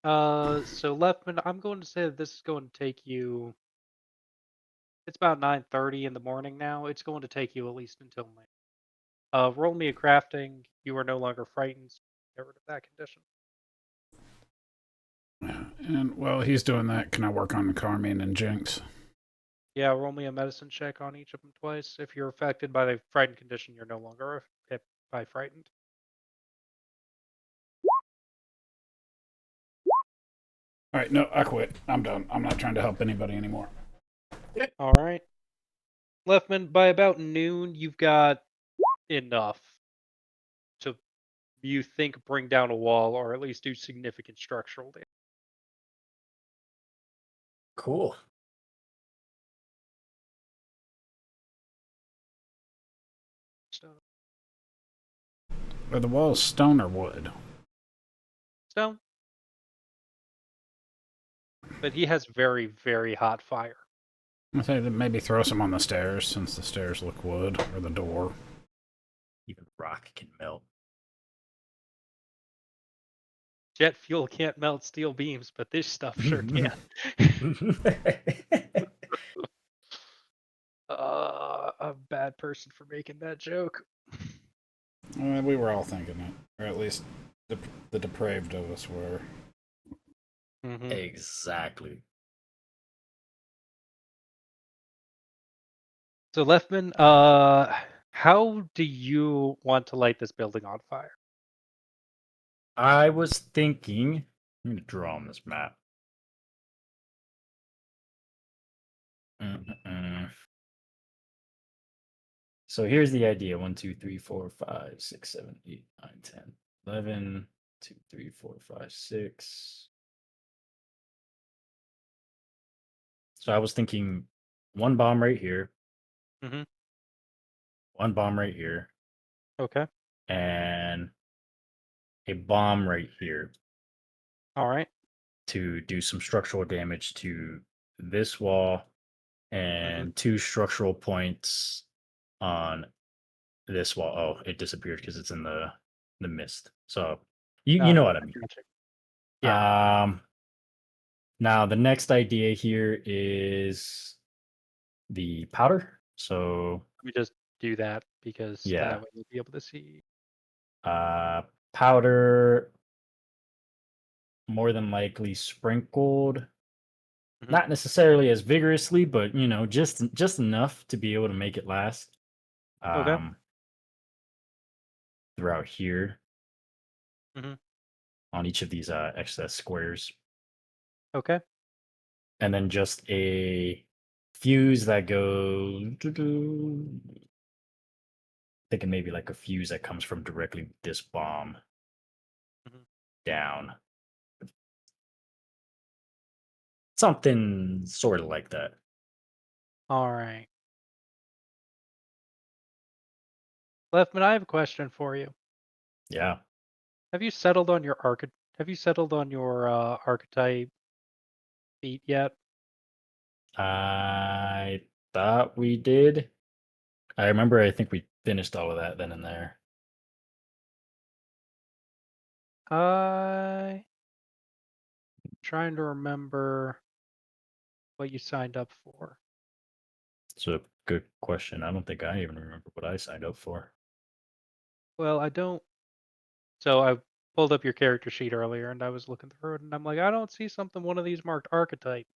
So Leftman, I'm going to say that this is going to take you. It's about 9:30 in the morning now. It's going to take you at least until night. Roll me a crafting. You are no longer frightened. So get rid of that condition. And while he's doing that, can I work on Carmine and Jinx? Yeah, roll me a medicine check on each of them twice. If you're affected by the frightened condition, you're no longer hit by frightened. All right, no, I quit. I'm done. I'm not trying to help anybody anymore. All right. Leftman, by about noon, you've got enough to, you think, bring down a wall or at least do significant structural damage. Cool. Stone. Are the walls stone or wood? Stone. But he has very, very hot fire. I say that maybe throw some on the stairs since the stairs look wood, or the door. Even rock can melt. Jet fuel can't melt steel beams, but this stuff sure can. I'm a bad person for making that joke. We were all thinking it, or at least the depraved of us were. Mm-hmm. Exactly. So Leftman, how do you want to light this building on fire? I was thinking. I'm gonna draw on this map. So here's the idea: 1, 2, 3, 4, 5, 6, 7, 8, 9, 10, 11, 2, 3, 4, 5, 6. So I was thinking 1 bomb right here. Mm-hmm. one bomb right here, Okay. and a bomb right here All right. to do some structural damage to this wall, Mm-hmm. and 2 structural points on this wall. Oh, it disappeared because it's in the mist. So you know what I mean. Gotcha. Yeah. Now the next idea here is the powder. So Let me just do that because yeah, that way you'll be able to see. powder more than likely sprinkled, Mhm. not necessarily as vigorously, but just enough to be able to make it last. Okay. Throughout here Mm-hmm. on each of these excess squares, Okay. and then just a fuse that goes. Thinking maybe like a fuse that comes from directly this bomb Mhm. down. Something sort of like that. All right. Leftman, I have a question for you. Yeah. Have you settled on your archetype feat yet? I thought we did. I remember I think we finished all of that then and there. I trying to remember what you signed up for. It's a good question. I don't think I even remember what I signed up for. Well, I don't. So I pulled up your character sheet earlier, and I was looking through it, and I'm like, I don't see something one of these marked archetype.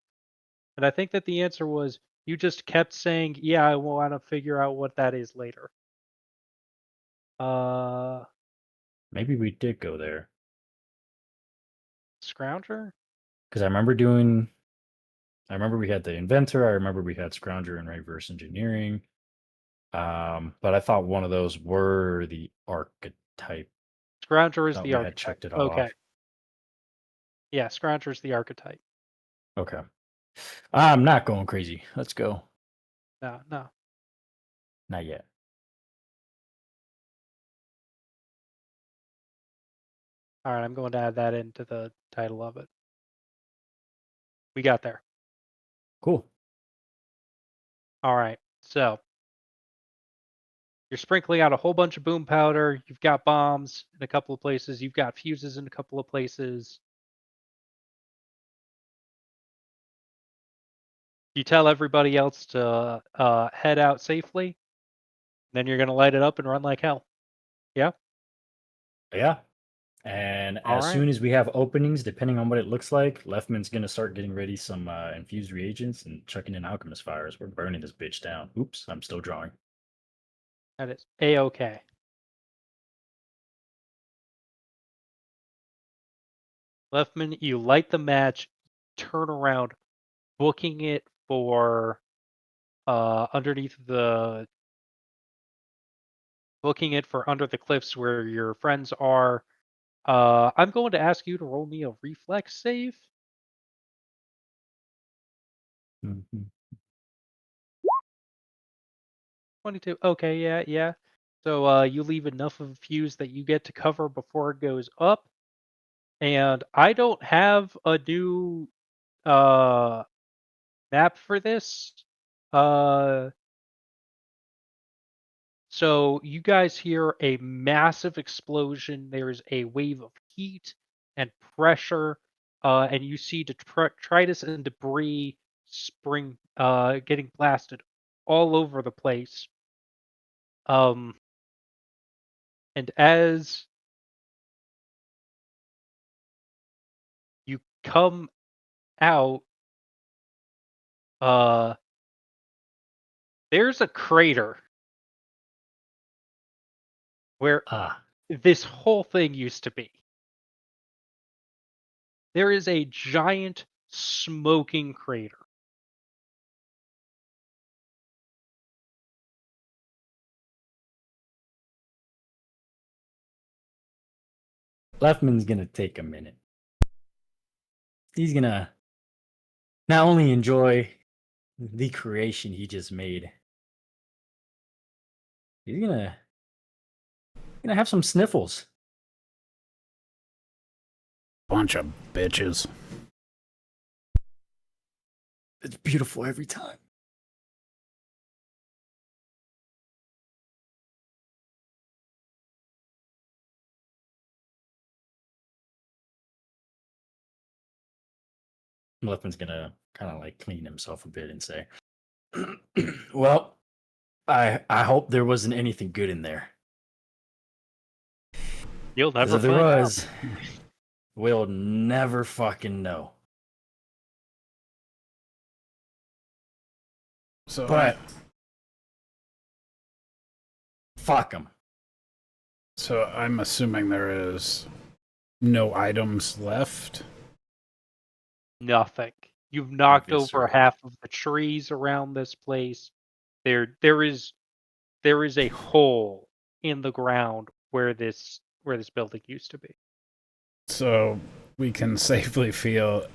And I think that the answer was you just kept saying, "Yeah, I want to figure out what that is later." Uh, Maybe we did go there. Scrounger? Because I remember we had the inventor, I remember we had Scrounger and reverse engineering. But I thought one of those were the archetype. Scrounger is Thought the we had archetype. checked it all Okay. off. Yeah, Scrounger is the archetype. Okay. I'm not going crazy. Let's go. No. Not yet. All right, I'm going to add that into the title of it. We got there. Cool. All right. So you're sprinkling out a whole bunch of boom powder. You've got bombs in a couple of places. You've got fuses in a couple of places. You tell everybody else to head out safely. Then you're going to light it up and run like hell. Yeah? Yeah. And All as right. soon as we have openings, depending on what it looks like, Leftman's gonna start getting ready some infused reagents and chucking in alchemist fires. We're burning this bitch down. Oops, I'm still drawing. That is A-OK. Leftman, you light the match, turn around, booking it for underneath the booking it for under the cliffs where your friends are. I'm going to ask you to roll me a reflex save. Mhm. 22. Okay, yeah. So you leave enough of a fuse that you get to cover before it goes up. And I don't have a new map for this. So you guys hear a massive explosion. There's a wave of heat and pressure, and you see detritus and debris getting blasted all over the place. And as you come out, uh, there's a crater where Ah, this whole thing used to be. There is a giant smoking crater. Leftman's gonna take a minute. He's gonna not only enjoy the creation he just made, He's gonna have some sniffles. Bunch of bitches. It's beautiful every time. Leftman's gonna kind of like clean himself a bit and say, "Well, I hope there wasn't anything good in there. You'll 'Cause never if there find out. was, we'll never fucking know." So, But fuck him. so I'm assuming there is no items left. Nothing. You've knocked over Eviscerated. half of the trees around this place. There is a hole in the ground where this building used to be. So we can safely feel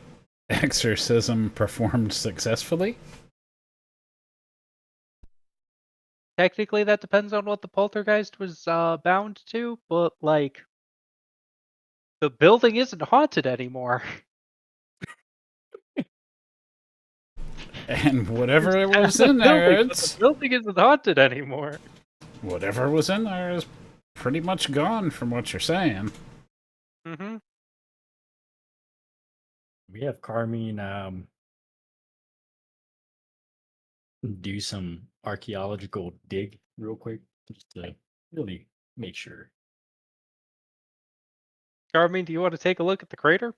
exorcism performed successfully. Technically, that depends on what the poltergeist was bound to, but like, the building isn't haunted anymore. And whatever it was The in there, building, but the building isn't haunted anymore. whatever was in there is pretty much gone from what you're saying. Mm-hmm. We have Carmine do some archaeological dig real quick just to really make sure. Carmine, do you want to take a look at the crater?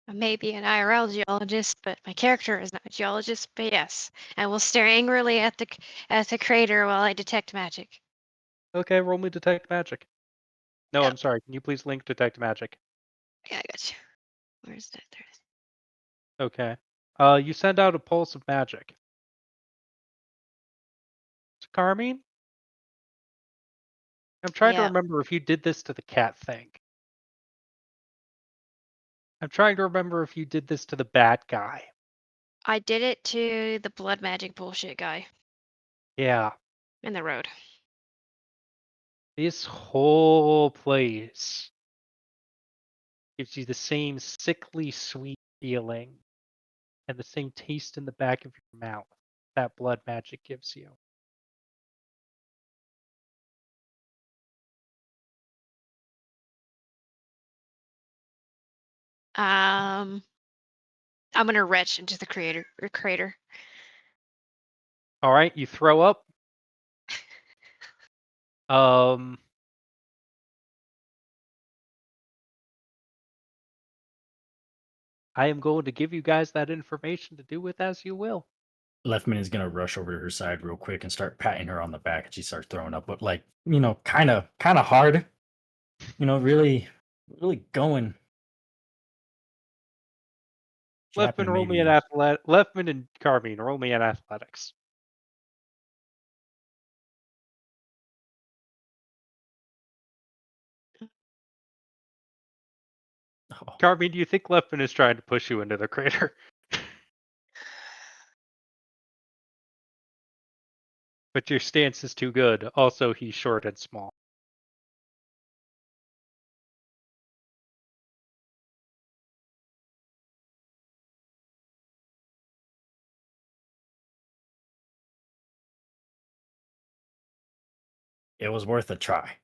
I may be an IRL geologist, but my character is not a geologist. But yes, I will stare angrily at the crater while I detect magic. Okay, roll me detect magic. No, Yeah. I'm sorry. Can you please link detect magic? Yeah, I got you. Where's that? There it is. Okay. You send out a pulse of magic. Carmine? I'm trying to Yeah, remember if you did this to the cat thing. I'm trying to remember if you did this to the bat guy. I did it to the blood magic bullshit guy Yeah. in the road. This whole place gives you the same sickly sweet feeling and the same taste in the back of your mouth that blood magic gives you. I'm gonna retch into the crater. All right, you throw up. Um, I am going to give you guys that information to do with as you will. Leftman is gonna rush over to her side real quick and start patting her on the back, and she starts throwing up, but like, kind of hard. Really, really going. She happened Leftman, to roll me an maybe. Leftman and Carmine, roll me an athletics. Oh, Carmine, do you think Leftman is trying to push you into the crater? But your stance is too good. Also, he's short and small. it was worth a try.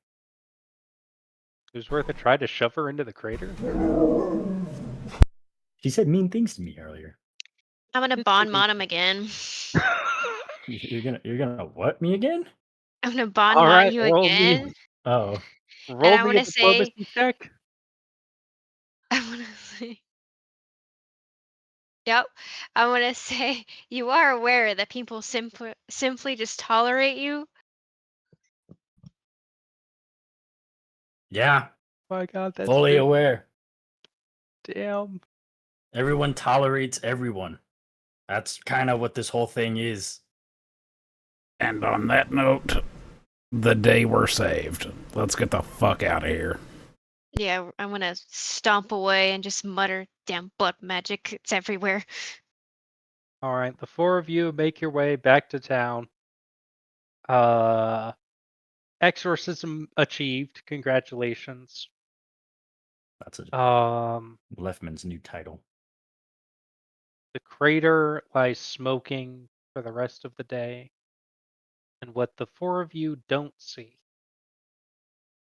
It was worth a try to shove her into the crater. She said mean things to me earlier. I'm gonna It's bond okay. mod him again. You're gonna what me again? I'm gonna bond All mod right, you roll again, me Oh, and roll I me a want to say, diplomacy check. I want to say, yep, I want to say, you are aware that people simply just tolerate you. yeah, My God, that's fully true. aware. Damn. Everyone tolerates everyone. That's kind of what this whole thing is. And on that note, the day we're saved. Let's get the fuck out of here. Yeah, I'm gonna stomp away and just mutter, "Damn blood magic! It's everywhere." All right, the four of you make your way back to town. Exorcism achieved. Congratulations. That's a Lefman's new title. The crater lies smoking for the rest of the day. And what the four of you don't see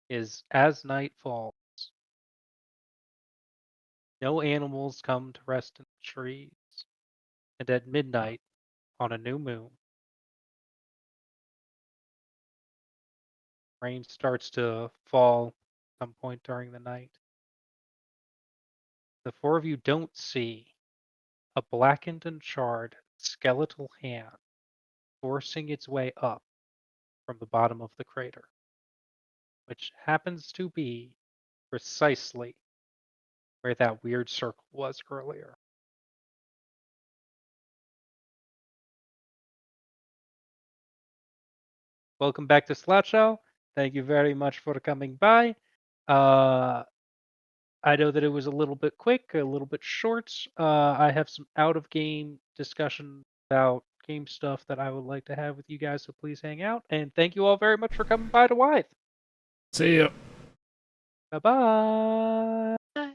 is as night falls, no animals come to rest in the trees. And at midnight, on a new moon, rain starts to fall at some point during the night. The four of you don't see a blackened and charred skeletal hand forcing its way up from the bottom of the crater, which happens to be precisely where that weird circle was earlier. Welcome back to Slotshell. Thank you very much for coming by. I know that it was a little bit quick, a little bit short. I have some out-of-game discussion about game stuff that I would like to have with you guys, so please hang out. And thank you all very much for coming by to Whithe. See ya. Bye-bye. Bye.